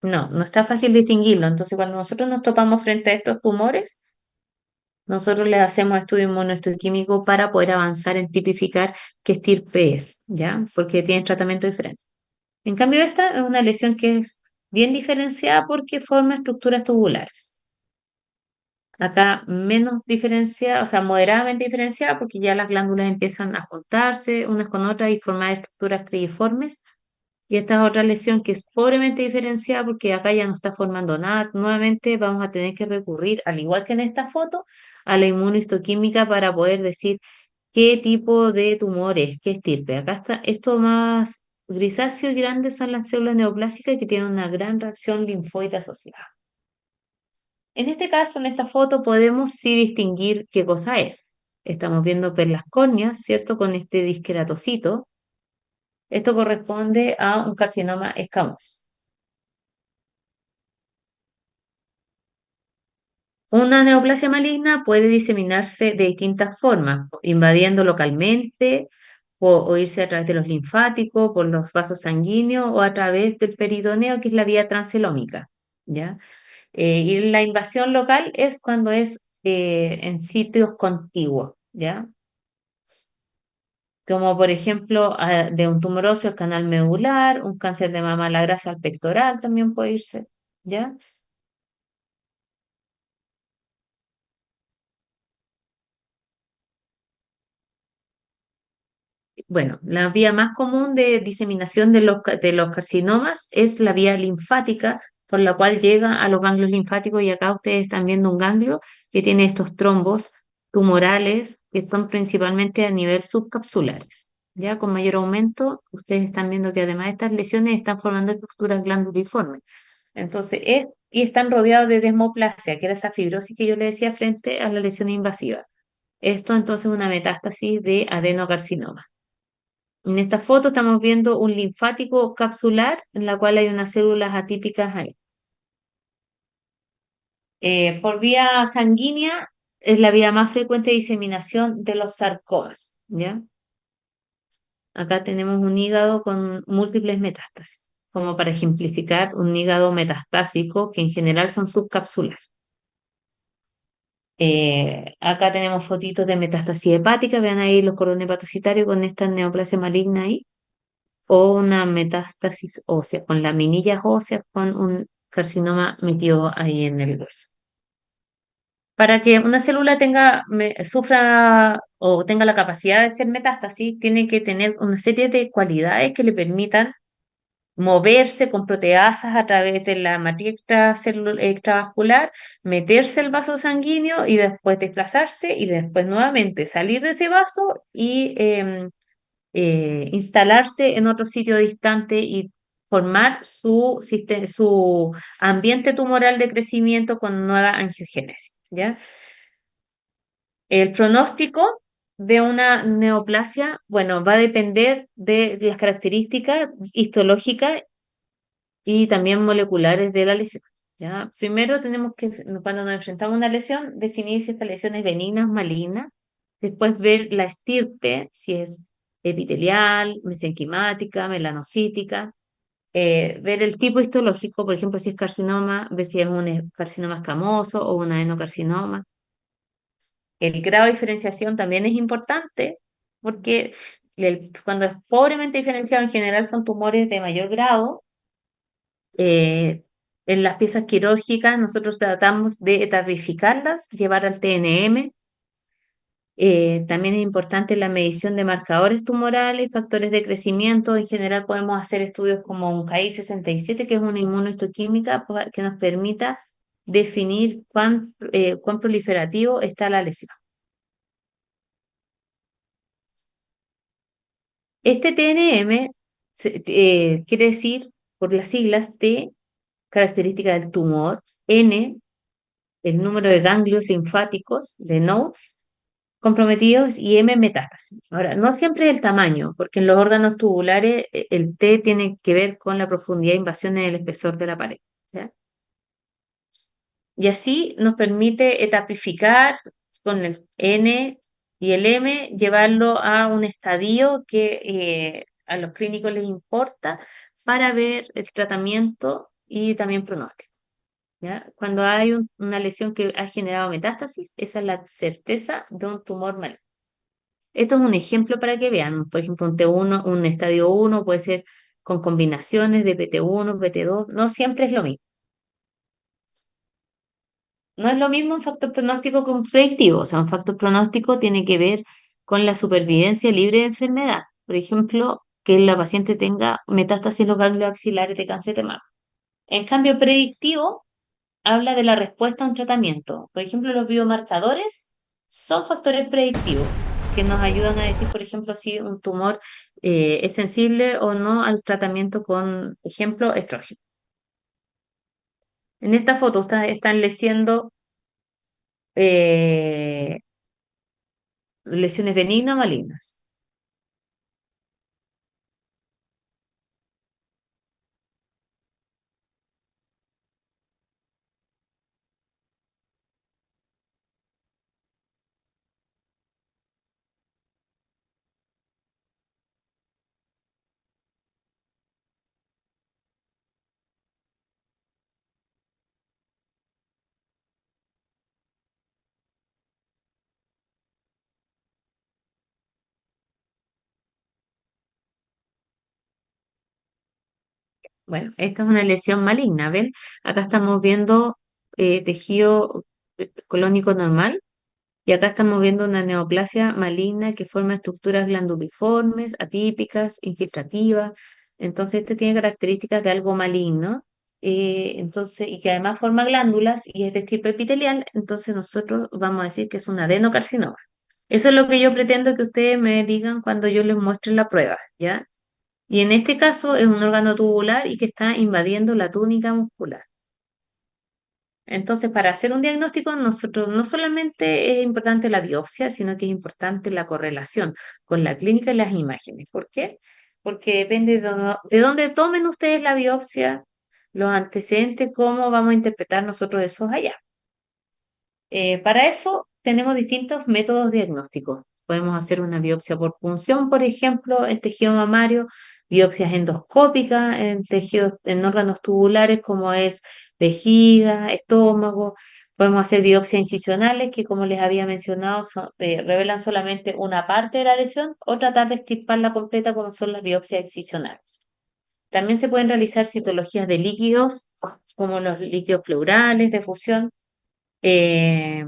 No, no está fácil distinguirlo. Entonces, cuando nosotros nos topamos frente a estos tumores, nosotros les hacemos estudio inmunohistoquímico para poder avanzar en tipificar qué estirpe es, ¿ya? Porque tienen tratamiento diferente. En cambio, esta es una lesión que es bien diferenciada porque forma estructuras tubulares. Acá menos diferenciada, o sea, moderadamente diferenciada porque ya las glándulas empiezan a juntarse unas con otras y formar estructuras creiformes. Y esta es otra lesión que es pobremente diferenciada porque acá ya no está formando nada. Nuevamente vamos a tener que recurrir, al igual que en esta foto, a la inmunohistoquímica para poder decir qué tipo de tumores, qué estirpe. Acá está, esto más grisáceo y grande son las células neoplásicas que tienen una gran reacción linfoide asociada. En este caso, en esta foto, podemos sí distinguir qué cosa es. Estamos viendo perlas córneas, ¿cierto? Con este disqueratocito. Esto corresponde a un carcinoma escamoso. Una neoplasia maligna puede diseminarse de distintas formas, invadiendo localmente o irse a través de los linfáticos, por los vasos sanguíneos o a través del peritoneo, que es la vía transelómica, ¿ya? Y la invasión local es cuando es en sitios contiguos, ¿ya? Como por ejemplo de un tumor óseo al canal medular, un cáncer de mama a la grasa al pectoral también puede irse, ¿ya? Bueno, la vía más común de diseminación de los carcinomas es la vía linfática, por la cual llega a los ganglios linfáticos y acá ustedes están viendo un ganglio que tiene estos trombos tumorales que están principalmente a nivel subcapsulares. Ya con mayor aumento, ustedes están viendo que además estas lesiones están formando estructuras glanduliformes. Entonces, y están rodeados de desmoplasia, que era esa fibrosis que yo le decía frente a la lesión invasiva. Esto entonces es una metástasis de adenocarcinoma. En esta foto estamos viendo un linfático capsular en la cual hay unas células atípicas ahí. Por vía sanguínea es la vía más frecuente de diseminación de los sarcomas, ¿ya? Acá tenemos un hígado con múltiples metástasis, como para ejemplificar un hígado metastásico que en general son subcapsulares. Acá tenemos fotitos de metástasis hepática, vean ahí los cordones hepatocitarios con esta neoplasia maligna ahí, o una metástasis ósea, con laminillas óseas con un carcinoma metido ahí en el hueso. Para que una célula sufra o tenga la capacidad de ser metástasis, tiene que tener una serie de cualidades que le permitan moverse con proteasas a través de la matriz extravascular, meterse el vaso sanguíneo y después desplazarse y después nuevamente salir de ese vaso y instalarse en otro sitio distante y formar su ambiente tumoral de crecimiento con nueva angiogénesis, ¿ya? El pronóstico de una neoplasia, bueno, va a depender de las características histológicas y también moleculares de la lesión. ¿Ya? Primero tenemos que, cuando nos enfrentamos a una lesión, definir si esta lesión es benigna o maligna. Después ver la estirpe, si es epitelial, mesenquimática, melanocítica. Ver el tipo histológico, por ejemplo, si es carcinoma, ver si es un carcinoma escamoso o un adenocarcinoma. El grado de diferenciación también es importante porque cuando es pobremente diferenciado, en general son tumores de mayor grado. En las piezas quirúrgicas nosotros tratamos de etapificarlas, llevar al TNM. También es importante la medición de marcadores tumorales, factores de crecimiento. En general podemos hacer estudios como un KI67, que es una inmunohistoquímica que nos permita definir cuán proliferativo está la lesión. Este TNM quiere decir, por las siglas, T, característica del tumor, N, el número de ganglios linfáticos, de nodes, comprometidos, y M, metástasis. Ahora, no siempre es el tamaño, porque en los órganos tubulares el T tiene que ver con la profundidad de invasión en el espesor de la pared, ¿ya? Y así nos permite etapificar con el N y el M, llevarlo a un estadio que a los clínicos les importa para ver el tratamiento y también pronóstico. ¿Ya? Cuando hay una lesión que ha generado metástasis, esa es la certeza de un tumor maligno. Esto es un ejemplo para que vean, por ejemplo, un T1, un estadio 1 puede ser con combinaciones de PT1, PT2, no siempre es lo mismo. No es lo mismo un factor pronóstico que un predictivo, o sea, un factor pronóstico tiene que ver con la supervivencia libre de enfermedad. Por ejemplo, que la paciente tenga metástasis en los ganglios axilares de cáncer de mama. En cambio, predictivo habla de la respuesta a un tratamiento. Por ejemplo, los biomarcadores son factores predictivos que nos ayudan a decir, por ejemplo, si un tumor es sensible o no al tratamiento con, ejemplo, estrógeno. En esta foto ustedes están leyendo lesiones benignas o malignas. Bueno, esta es una lesión maligna, ¿ven? Acá estamos viendo tejido colónico normal y acá estamos viendo una neoplasia maligna que forma estructuras glanduliformes, atípicas, infiltrativas. Entonces, este tiene características de algo maligno, entonces, y que además forma glándulas y es de tipo epitelial, entonces nosotros vamos a decir que es un adenocarcinoma. Eso es lo que yo pretendo que ustedes me digan cuando yo les muestre la prueba, ¿ya? Y en este caso es un órgano tubular y que está invadiendo la túnica muscular. Entonces, para hacer un diagnóstico, nosotros no solamente es importante la biopsia, sino que es importante la correlación con la clínica y las imágenes. ¿Por qué? Porque depende de dónde tomen ustedes la biopsia, los antecedentes, cómo vamos a interpretar nosotros esos allá. Para eso tenemos distintos métodos diagnósticos. Podemos hacer una biopsia por punción, por ejemplo, en tejido mamario, biopsias endoscópicas en tejidos, en órganos tubulares, como es vejiga, estómago. Podemos hacer biopsias incisionales que, como les había mencionado, revelan solamente una parte de la lesión o tratar de extirparla completa, como son las biopsias excisionales. También se pueden realizar citologías de líquidos, como los líquidos pleurales de fusión, eh,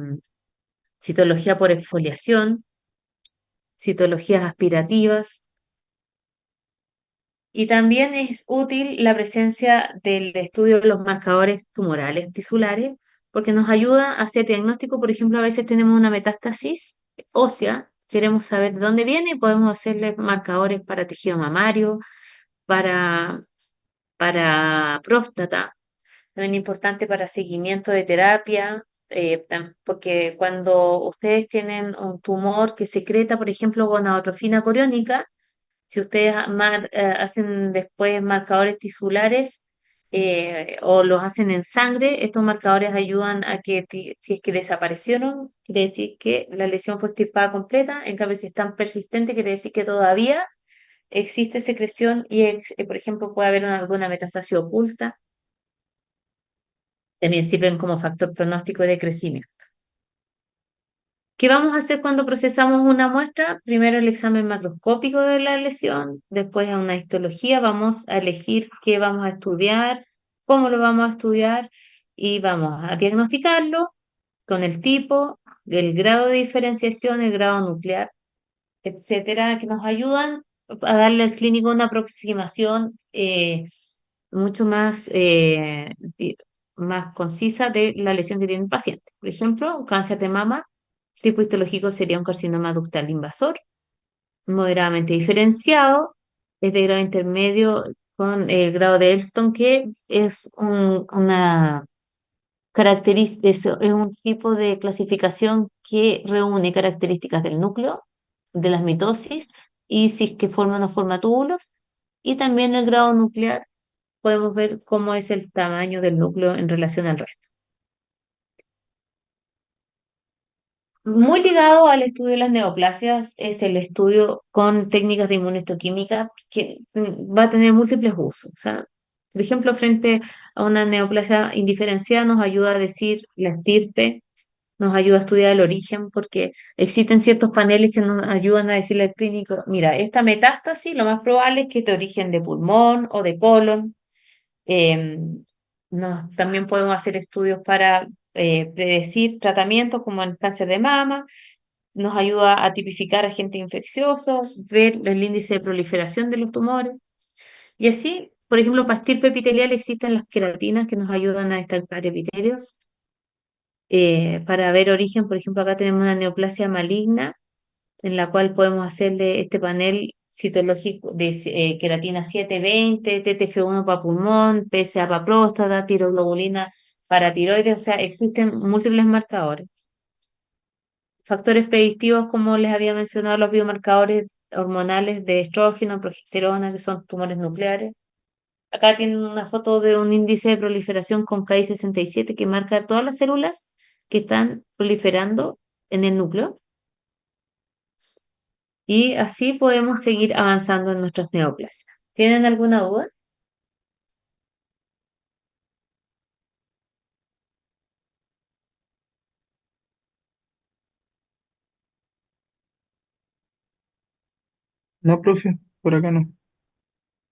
citología por exfoliación, citologías aspirativas. Y también es útil la presencia del estudio de los marcadores tumorales tisulares, porque nos ayuda a hacer diagnóstico. Por ejemplo, a veces tenemos una metástasis ósea, queremos saber de dónde viene y podemos hacerle marcadores para tejido mamario, para, para próstata. También importante para seguimiento de terapia, porque cuando ustedes tienen un tumor que secreta, por ejemplo, gonadotrofina coriónica, si ustedes hacen después marcadores tisulares o los hacen en sangre, estos marcadores ayudan a que si es que desaparecieron, quiere decir que la lesión fue extirpada completa. En cambio, si están persistentes, quiere decir que todavía existe secreción y, por ejemplo, puede haber alguna metástasis oculta. También sirven como factor pronóstico de crecimiento. ¿Qué vamos a hacer cuando procesamos una muestra? Primero el examen macroscópico de la lesión, después a una histología, vamos a elegir qué vamos a estudiar, cómo lo vamos a estudiar y vamos a diagnosticarlo con el tipo, el grado de diferenciación, el grado nuclear, etcétera, que nos ayudan a darle al clínico una aproximación mucho más concisa de la lesión que tiene el paciente. Por ejemplo, un cáncer de mama, tipo histológico sería un carcinoma ductal invasor, moderadamente diferenciado, es de grado intermedio con el grado de Elston, que es una es un tipo de clasificación que reúne características del núcleo, de las mitosis, y si es que forma o no forma túbulos, y también el grado nuclear, podemos ver cómo es el tamaño del núcleo en relación al resto. Muy ligado al estudio de las neoplasias es el estudio con técnicas de inmunohistoquímica que va a tener múltiples usos. O sea, por ejemplo, frente a una neoplasia indiferenciada nos ayuda a decir la estirpe, nos ayuda a estudiar el origen, porque existen ciertos paneles que nos ayudan a decirle al clínico, mira, esta metástasis lo más probable es que es de origen de pulmón o de colon. Em, también podemos hacer estudios para predecir tratamientos como el cáncer de mama, nos ayuda a tipificar agentes infecciosos, ver el índice de proliferación de los tumores. Y así, por ejemplo, para estirpe epitelial existen las queratinas que nos ayudan a destacar epitelios. Para ver origen, por ejemplo, acá tenemos una neoplasia maligna en la cual podemos hacerle este panel citológico de queratina 720, TTF1 para pulmón, PSA para próstata, tiroglobulina para tiroides, o sea, existen múltiples marcadores. Factores predictivos, como les había mencionado, los biomarcadores hormonales de estrógeno, progesterona, que son tumores nucleares. Acá tienen una foto de un índice de proliferación con KI67 que marca todas las células que están proliferando en el núcleo. Y así podemos seguir avanzando en nuestras neoplasias. ¿Tienen alguna duda? No, profe, por acá no.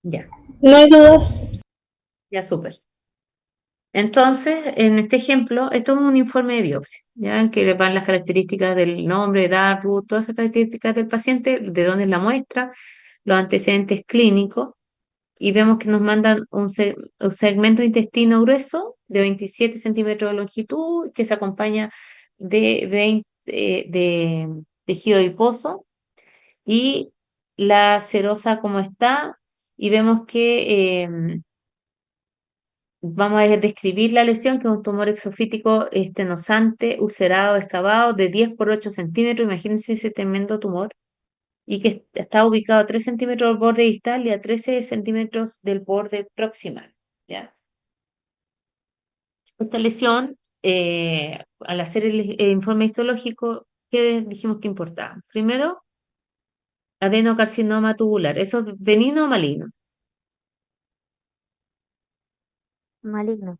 Ya, No hay dudas. ya súper. Entonces, en este ejemplo, esto es un informe de biopsia, ¿ya? En que le van las características del nombre, edad, RUT, todas esas características del paciente, de dónde es la muestra, los antecedentes clínicos, y vemos que nos mandan un segmento de intestino grueso de 27 centímetros de longitud, que se acompaña de 20 de tejido adiposo, y la serosa como está, y vemos que vamos a describir la lesión, que es un tumor exofítico estenosante, ulcerado, excavado, de 10 por 8 centímetros. Imagínense ese tremendo tumor. Y que está ubicado a 3 centímetros del borde distal y a 13 centímetros del borde proximal. ¿Ya? Esta lesión, al hacer el informe histológico, ¿qué dijimos que importaba? Primero, adenocarcinoma tubular. ¿Eso es benigno o maligno? Maligno.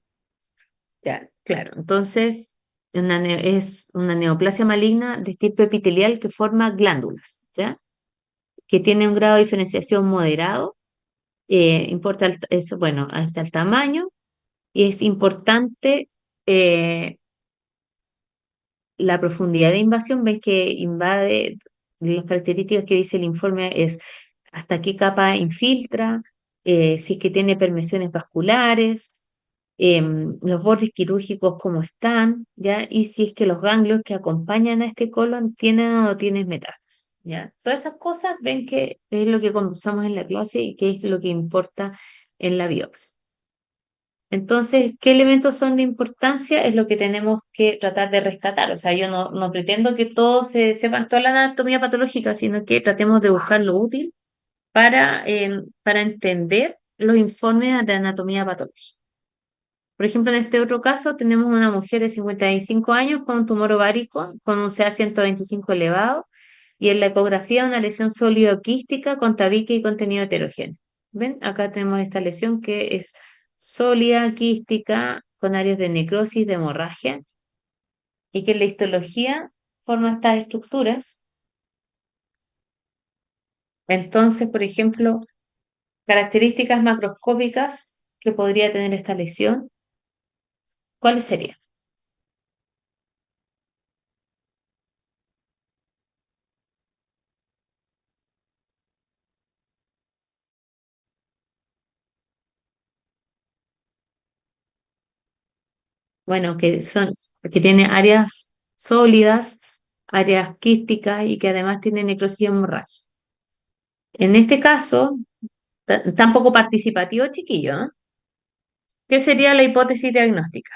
Ya, claro. Entonces, es una neoplasia maligna de tipo epitelial que forma glándulas, ¿ya? Que tiene un grado de diferenciación moderado. Importa eso, bueno, ahí está el tamaño y es importante eh, la profundidad de invasión. Ven que invade, las características que dice el informe es hasta qué capa infiltra, si es que tiene permeaciones vasculares, los bordes quirúrgicos cómo están, ¿ya? Y si es que los ganglios que acompañan a este colon tienen o no tienen metástasis, ¿ya? Todas esas cosas ven que es lo que conversamos en la clase y que es lo que importa en la biopsia. Entonces, ¿qué elementos son de importancia? Es lo que tenemos que tratar de rescatar. O sea, yo no pretendo que todos se sepan toda la anatomía patológica, sino que tratemos de buscar lo útil para entender los informes de anatomía patológica. Por ejemplo, en este otro caso tenemos una mujer de 55 años con un tumor ovárico con un CA 125 elevado y en la ecografía una lesión sólido-quística con tabique y contenido heterogéneo. ¿Ven? Acá tenemos esta lesión que es sólida, quística, con áreas de necrosis, de hemorragia y que en la histología forma estas estructuras. Entonces, por ejemplo, características macroscópicas que podría tener esta lesión, ¿cuáles serían? Bueno, que tiene áreas sólidas, áreas quísticas y que además tiene necrosis hemorrágica. En este caso, tan poco participativo, chiquillo, ¿eh? ¿Qué sería la hipótesis diagnóstica?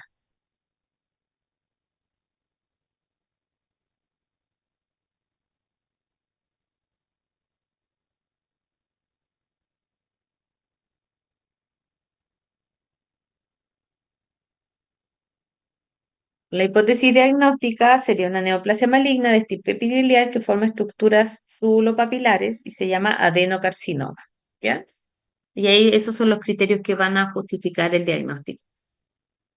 La hipótesis diagnóstica sería una neoplasia maligna de tipo epitelial que forma estructuras tubulopapilares y se llama adenocarcinoma, ¿ya? Y ahí esos son los criterios que van a justificar el diagnóstico.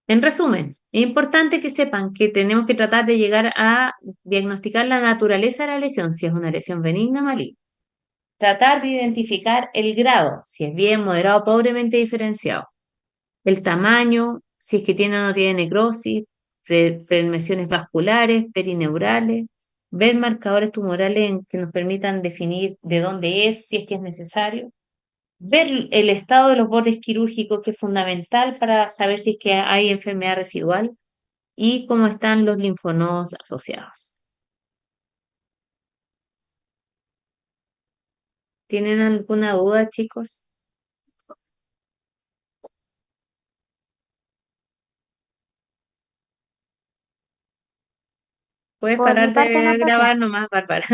En resumen, es importante que sepan que tenemos que tratar de llegar a diagnosticar la naturaleza de la lesión, si es una lesión benigna o maligna. Tratar de identificar el grado, si es bien, moderado o pobremente diferenciado. El tamaño, si es que tiene o no tiene necrosis, permeaciones vasculares, perineurales. Ver marcadores tumorales que nos permitan definir de dónde es, si es que es necesario. Ver el estado de los bordes quirúrgicos, que es fundamental para saber si es que hay enfermedad residual y cómo están los linfonodos asociados. ¿Tienen alguna duda, chicos? Puedes Por mi parar parte no, de profe. grabar nomás, Bárbara.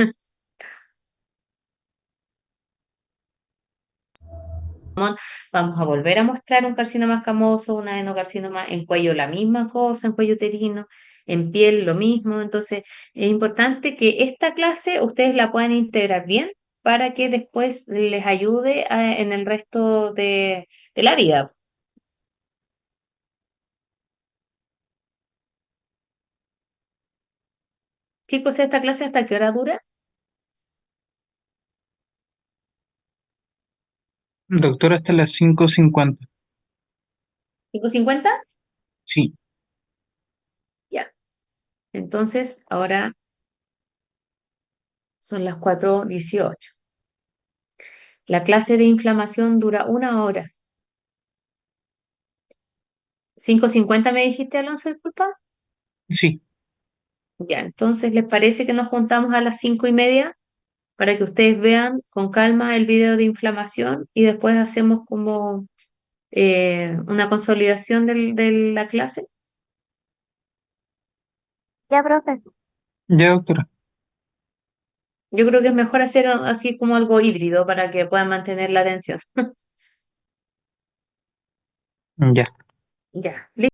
Vamos a volver a mostrar un carcinoma escamoso, un adenocarcinoma en cuello, la misma cosa, en cuello uterino, en piel lo mismo. Entonces, es importante que esta clase ustedes la puedan integrar bien para que después les ayude en el resto de la vida. Chicos, ¿esta clase hasta qué hora dura? Doctora, hasta las 5:50. ¿5:50? Sí, Ya. Entonces, ahora son las 4:18. La clase de inflamación dura 1 hora. 5:50 me dijiste, Alonso, disculpa. sí. Ya, entonces, ¿les parece que nos juntamos a las 5:30 para que ustedes vean con calma el video de inflamación y después hacemos como una consolidación de la clase? Ya, profe. Ya, doctora. Yo creo que es mejor hacer así como algo híbrido para que puedan mantener la atención. Ya. Ya.